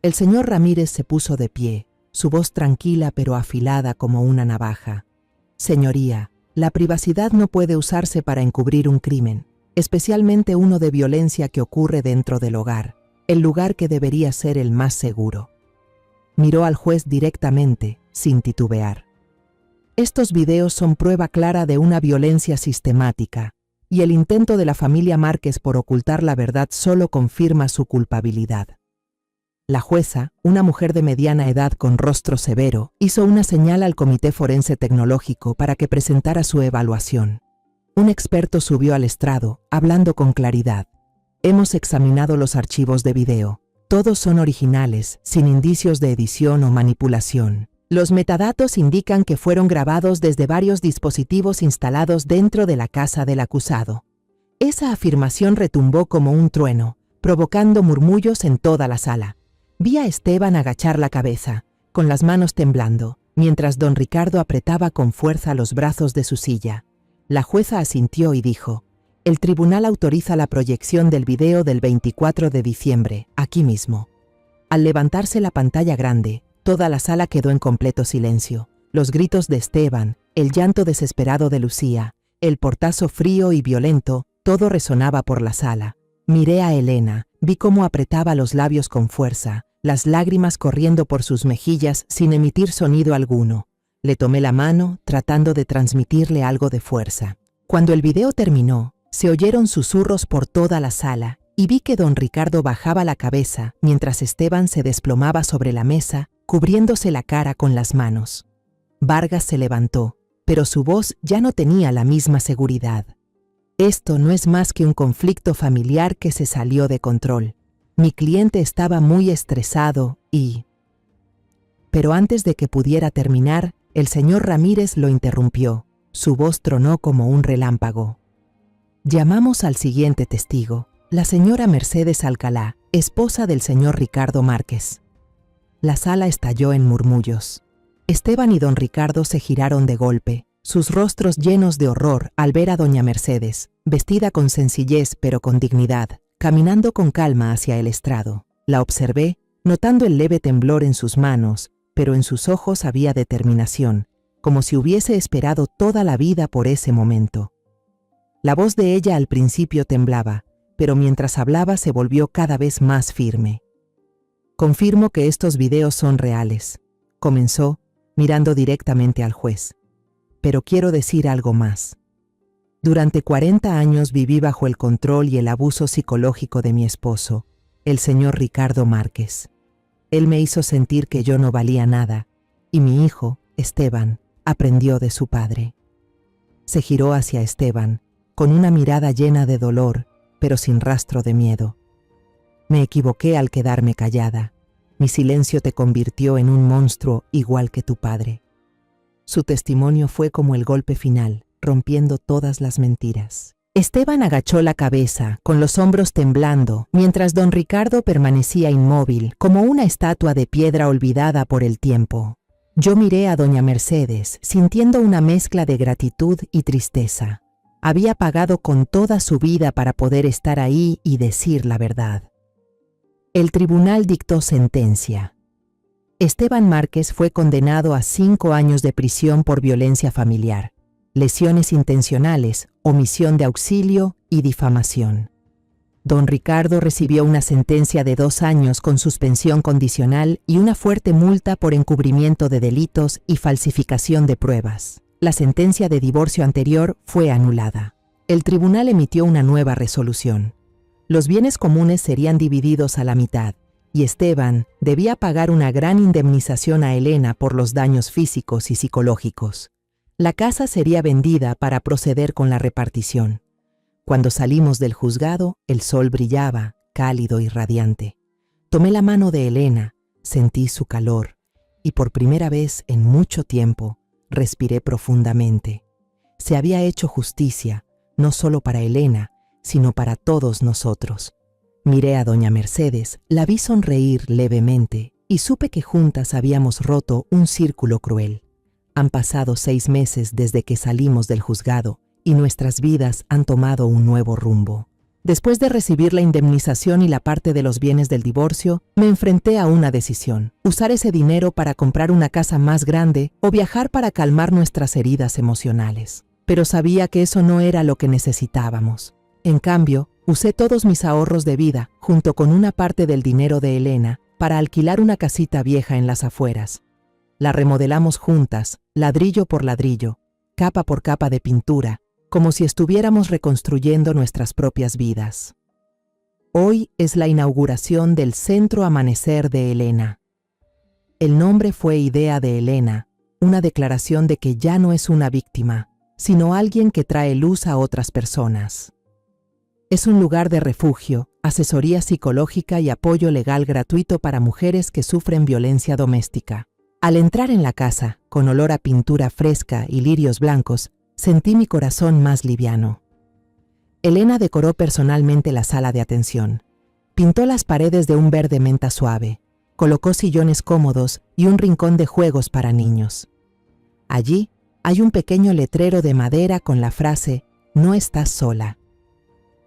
El señor Ramírez se puso de pie, su voz tranquila pero afilada como una navaja. Señoría, la privacidad no puede usarse para encubrir un crimen, especialmente uno de violencia que ocurre dentro del hogar, el lugar que debería ser el más seguro. Miró al juez directamente, sin titubear. Estos videos son prueba clara de una violencia sistemática, y el intento de la familia Márquez por ocultar la verdad solo confirma su culpabilidad. La jueza, una mujer de mediana edad con rostro severo, hizo una señal al Comité Forense Tecnológico para que presentara su evaluación. Un experto subió al estrado, hablando con claridad. Hemos examinado los archivos de video. Todos son originales, sin indicios de edición o manipulación. Los metadatos indican que fueron grabados desde varios dispositivos instalados dentro de la casa del acusado. Esa afirmación retumbó como un trueno, provocando murmullos en toda la sala. Vi a Esteban agachar la cabeza, con las manos temblando, mientras don Ricardo apretaba con fuerza los brazos de su silla. La jueza asintió y dijo: el tribunal autoriza la proyección del video del 24 de diciembre, aquí mismo. Al levantarse la pantalla grande, toda la sala quedó en completo silencio. Los gritos de Esteban, el llanto desesperado de Lucía, el portazo frío y violento, todo resonaba por la sala. Miré a Elena, vi cómo apretaba los labios con fuerza, las lágrimas corriendo por sus mejillas sin emitir sonido alguno. Le tomé la mano, tratando de transmitirle algo de fuerza. Cuando el video terminó, se oyeron susurros por toda la sala y vi que don Ricardo bajaba la cabeza mientras Esteban se desplomaba sobre la mesa, cubriéndose la cara con las manos. Vargas se levantó, pero su voz ya no tenía la misma seguridad. Esto no es más que un conflicto familiar que se salió de control. Mi cliente estaba muy estresado y... Pero antes de que pudiera terminar, el señor Ramírez lo interrumpió. Su voz tronó como un relámpago. Llamamos al siguiente testigo, la señora Mercedes Alcalá, esposa del señor Ricardo Márquez. La sala estalló en murmullos. Esteban y don Ricardo se giraron de golpe, sus rostros llenos de horror al ver a doña Mercedes, vestida con sencillez pero con dignidad, caminando con calma hacia el estrado. La observé, notando el leve temblor en sus manos, pero en sus ojos había determinación, como si hubiese esperado toda la vida por ese momento. La voz de ella al principio temblaba, pero mientras hablaba se volvió cada vez más firme. Confirmo que estos videos son reales, comenzó, mirando directamente al juez. Pero quiero decir algo más. Durante 40 años viví bajo el control y el abuso psicológico de mi esposo, el señor Ricardo Márquez. Él me hizo sentir que yo no valía nada, y mi hijo, Esteban, aprendió de su padre. Se giró hacia Esteban, con una mirada llena de dolor, pero sin rastro de miedo. Me equivoqué al quedarme callada. Mi silencio te convirtió en un monstruo igual que tu padre. Su testimonio fue como el golpe final, rompiendo todas las mentiras. Esteban agachó la cabeza, con los hombros temblando, mientras don Ricardo permanecía inmóvil, como una estatua de piedra olvidada por el tiempo. Yo miré a doña Mercedes, sintiendo una mezcla de gratitud y tristeza. Había pagado con toda su vida para poder estar ahí y decir la verdad. El tribunal dictó sentencia. Esteban Márquez fue condenado a 5 años de prisión por violencia familiar, lesiones intencionales, omisión de auxilio y difamación. Don Ricardo recibió una sentencia de 2 años con suspensión condicional y una fuerte multa por encubrimiento de delitos y falsificación de pruebas. La sentencia de divorcio anterior fue anulada. El tribunal emitió una nueva resolución. Los bienes comunes serían divididos a la mitad, y Esteban debía pagar una gran indemnización a Elena por los daños físicos y psicológicos. La casa sería vendida para proceder con la repartición. Cuando salimos del juzgado, el sol brillaba, cálido y radiante. Tomé la mano de Elena, sentí su calor, y por primera vez en mucho tiempo, respiré profundamente. Se había hecho justicia, no solo para Elena, sino para todos nosotros. Miré a doña Mercedes, la vi sonreír levemente, y supe que juntas habíamos roto un círculo cruel. Han pasado 6 meses desde que salimos del juzgado, y nuestras vidas han tomado un nuevo rumbo. Después de recibir la indemnización y la parte de los bienes del divorcio, me enfrenté a una decisión: usar ese dinero para comprar una casa más grande o viajar para calmar nuestras heridas emocionales. Pero sabía que eso no era lo que necesitábamos. En cambio, usé todos mis ahorros de vida, junto con una parte del dinero de Elena, para alquilar una casita vieja en las afueras. La remodelamos juntas, ladrillo por ladrillo, capa por capa de pintura, como si estuviéramos reconstruyendo nuestras propias vidas. Hoy es la inauguración del Centro Amanecer de Elena. El nombre fue idea de Elena, una declaración de que ya no es una víctima, sino alguien que trae luz a otras personas. Es un lugar de refugio, asesoría psicológica y apoyo legal gratuito para mujeres que sufren violencia doméstica. Al entrar en la casa, con olor a pintura fresca y lirios blancos, sentí mi corazón más liviano. Elena decoró personalmente la sala de atención. Pintó las paredes de un verde menta suave, colocó sillones cómodos y un rincón de juegos para niños. Allí hay un pequeño letrero de madera con la frase «No estás sola».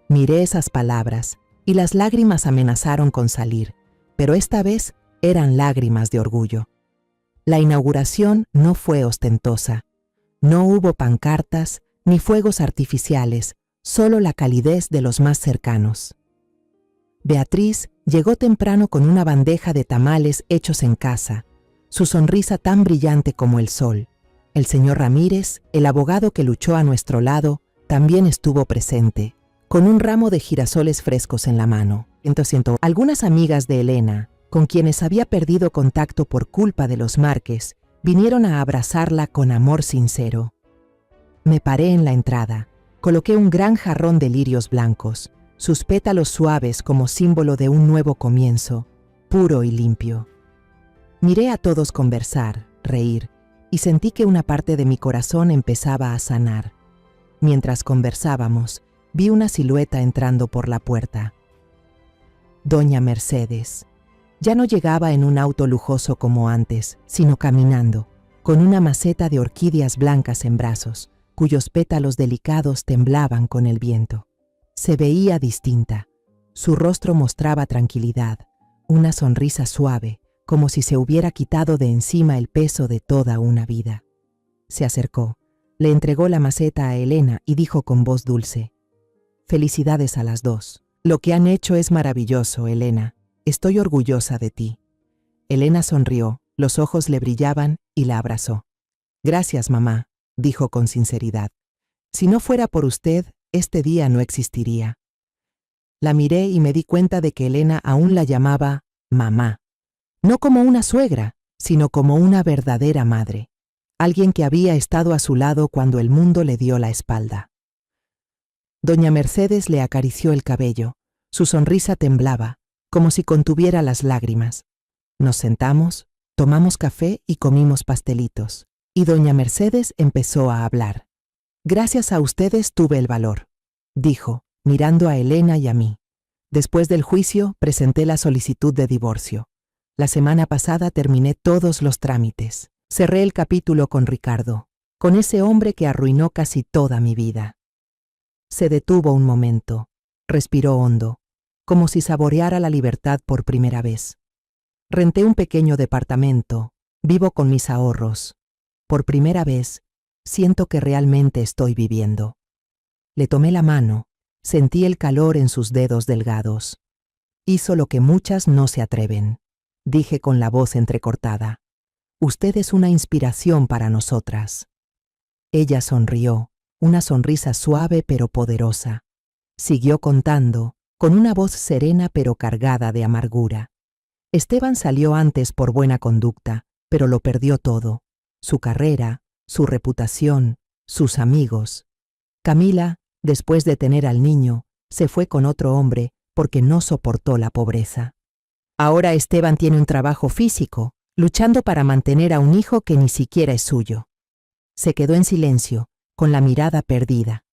Miré esas palabras y las lágrimas amenazaron con salir, pero esta vez eran lágrimas de orgullo. La inauguración no fue ostentosa. No hubo pancartas ni fuegos artificiales, solo la calidez de los más cercanos. Beatriz llegó temprano con una bandeja de tamales hechos en casa, su sonrisa tan brillante como el sol. El señor Ramírez, el abogado que luchó a nuestro lado, también estuvo presente, con un ramo de girasoles frescos en la mano. Algunas amigas de Elena, con quienes había perdido contacto por culpa de los Márquez, vinieron a abrazarla con amor sincero. Me paré en la entrada, coloqué un gran jarrón de lirios blancos, sus pétalos suaves como símbolo de un nuevo comienzo, puro y limpio. Miré a todos conversar, reír, y sentí que una parte de mi corazón empezaba a sanar. Mientras conversábamos, vi una silueta entrando por la puerta. Doña Mercedes. Ya no llegaba en un auto lujoso como antes, sino caminando, con una maceta de orquídeas blancas en brazos, cuyos pétalos delicados temblaban con el viento. Se veía distinta. Su rostro mostraba tranquilidad, una sonrisa suave, como si se hubiera quitado de encima el peso de toda una vida. Se acercó, le entregó la maceta a Elena y dijo con voz dulce: «Felicidades a las dos. Lo que han hecho es maravilloso, Elena. Estoy orgullosa de ti». Elena sonrió, los ojos le brillaban y la abrazó. «Gracias, mamá», dijo con sinceridad. «Si no fuera por usted, este día no existiría». La miré y me di cuenta de que Elena aún la llamaba mamá, no como una suegra, sino como una verdadera madre, alguien que había estado a su lado cuando el mundo le dio la espalda. Doña Mercedes le acarició el cabello, su sonrisa temblaba, como si contuviera las lágrimas. Nos sentamos, tomamos café y comimos pastelitos, y doña Mercedes empezó a hablar. «Gracias a ustedes tuve el valor», dijo, mirando a Elena y a mí. «Después del juicio, presenté la solicitud de divorcio. La semana pasada terminé todos los trámites. Cerré el capítulo con Ricardo, con ese hombre que arruinó casi toda mi vida. Se detuvo un momento, respiró hondo, como si saboreara la libertad por primera vez. Renté un pequeño departamento, vivo con mis ahorros. Por primera vez, siento que realmente estoy viviendo. Le tomé la mano, sentí el calor en sus dedos delgados. Hizo lo que muchas no se atreven, dije con la voz entrecortada. Usted es una inspiración para nosotras. Ella sonrió, una sonrisa suave pero poderosa. Siguió contando, con una voz serena pero cargada de amargura. Esteban salió antes por buena conducta, pero lo perdió todo. Su carrera, su reputación, sus amigos. Camila, después de tener al niño, se fue con otro hombre porque no soportó la pobreza. Ahora Esteban tiene un trabajo físico, luchando para mantener a un hijo que ni siquiera es suyo. Se quedó en silencio, con la mirada perdida.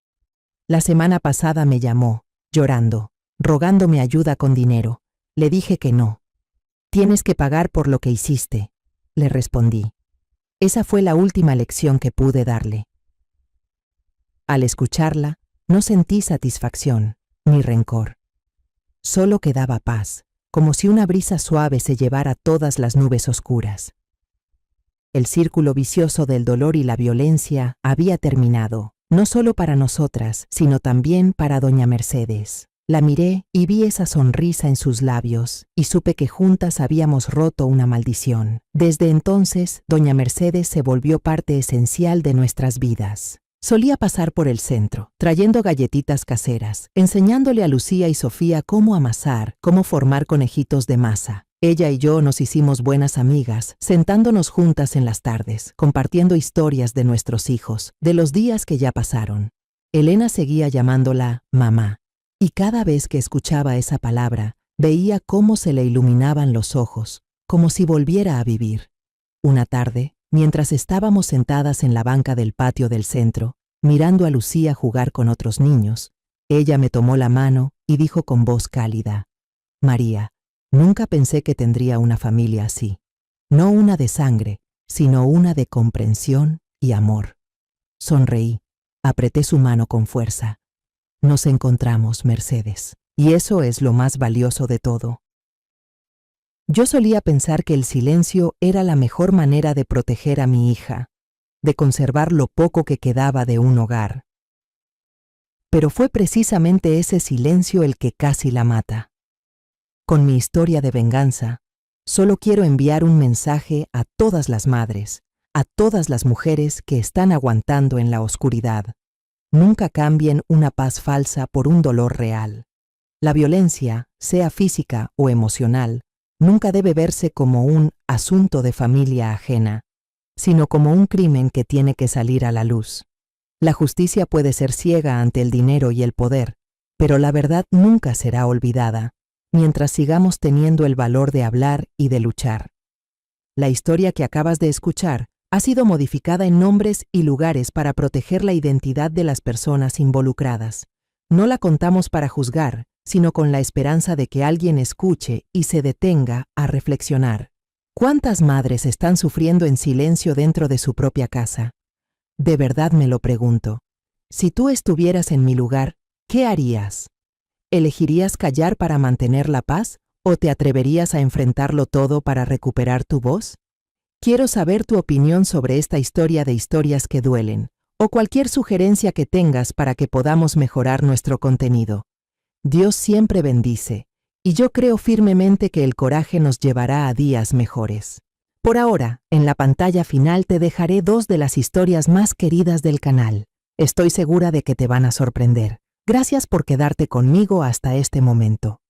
La semana pasada me llamó, llorando, rogándome ayuda con dinero. Le dije que no. Tienes que pagar por lo que hiciste, le respondí. Esa fue la última lección que pude darle. Al escucharla, no sentí satisfacción, ni rencor. Solo quedaba paz, como si una brisa suave se llevara todas las nubes oscuras. El círculo vicioso del dolor y la violencia había terminado, no solo para nosotras, sino también para doña Mercedes. La miré y vi esa sonrisa en sus labios, y supe que juntas habíamos roto una maldición. Desde entonces, doña Mercedes se volvió parte esencial de nuestras vidas. Solía pasar por el centro, trayendo galletitas caseras, enseñándole a Lucía y Sofía cómo amasar, cómo formar conejitos de masa. Ella y yo nos hicimos buenas amigas, sentándonos juntas en las tardes, compartiendo historias de nuestros hijos, de los días que ya pasaron. Elena seguía llamándola mamá, y cada vez que escuchaba esa palabra, veía cómo se le iluminaban los ojos, como si volviera a vivir. Una tarde, mientras estábamos sentadas en la banca del patio del centro, mirando a Lucía jugar con otros niños, ella me tomó la mano y dijo con voz cálida: María, nunca pensé que tendría una familia así. No una de sangre, sino una de comprensión y amor. Sonreí, apreté su mano con fuerza. Nos encontramos, Mercedes, y eso es lo más valioso de todo. Yo solía pensar que el silencio era la mejor manera de proteger a mi hija, de conservar lo poco que quedaba de un hogar. Pero fue precisamente ese silencio el que casi la mata. Con mi historia de venganza, solo quiero enviar un mensaje a todas las madres, a todas las mujeres que están aguantando en la oscuridad. Nunca cambien una paz falsa por un dolor real. La violencia, sea física o emocional, nunca debe verse como un asunto de familia ajena, sino como un crimen que tiene que salir a la luz. La justicia puede ser ciega ante el dinero y el poder, pero la verdad nunca será olvidada, mientras sigamos teniendo el valor de hablar y de luchar. La historia que acabas de escuchar ha sido modificada en nombres y lugares para proteger la identidad de las personas involucradas. No la contamos para juzgar, sino con la esperanza de que alguien escuche y se detenga a reflexionar. ¿Cuántas madres están sufriendo en silencio dentro de su propia casa? De verdad me lo pregunto. Si tú estuvieras en mi lugar, ¿qué harías? ¿Elegirías callar para mantener la paz o te atreverías a enfrentarlo todo para recuperar tu voz? Quiero saber tu opinión sobre esta historia de historias que duelen, o cualquier sugerencia que tengas para que podamos mejorar nuestro contenido. Dios siempre bendice, y yo creo firmemente que el coraje nos llevará a días mejores. Por ahora, en la pantalla final te dejaré 2 de las historias más queridas del canal. Estoy segura de que te van a sorprender. Gracias por quedarte conmigo hasta este momento.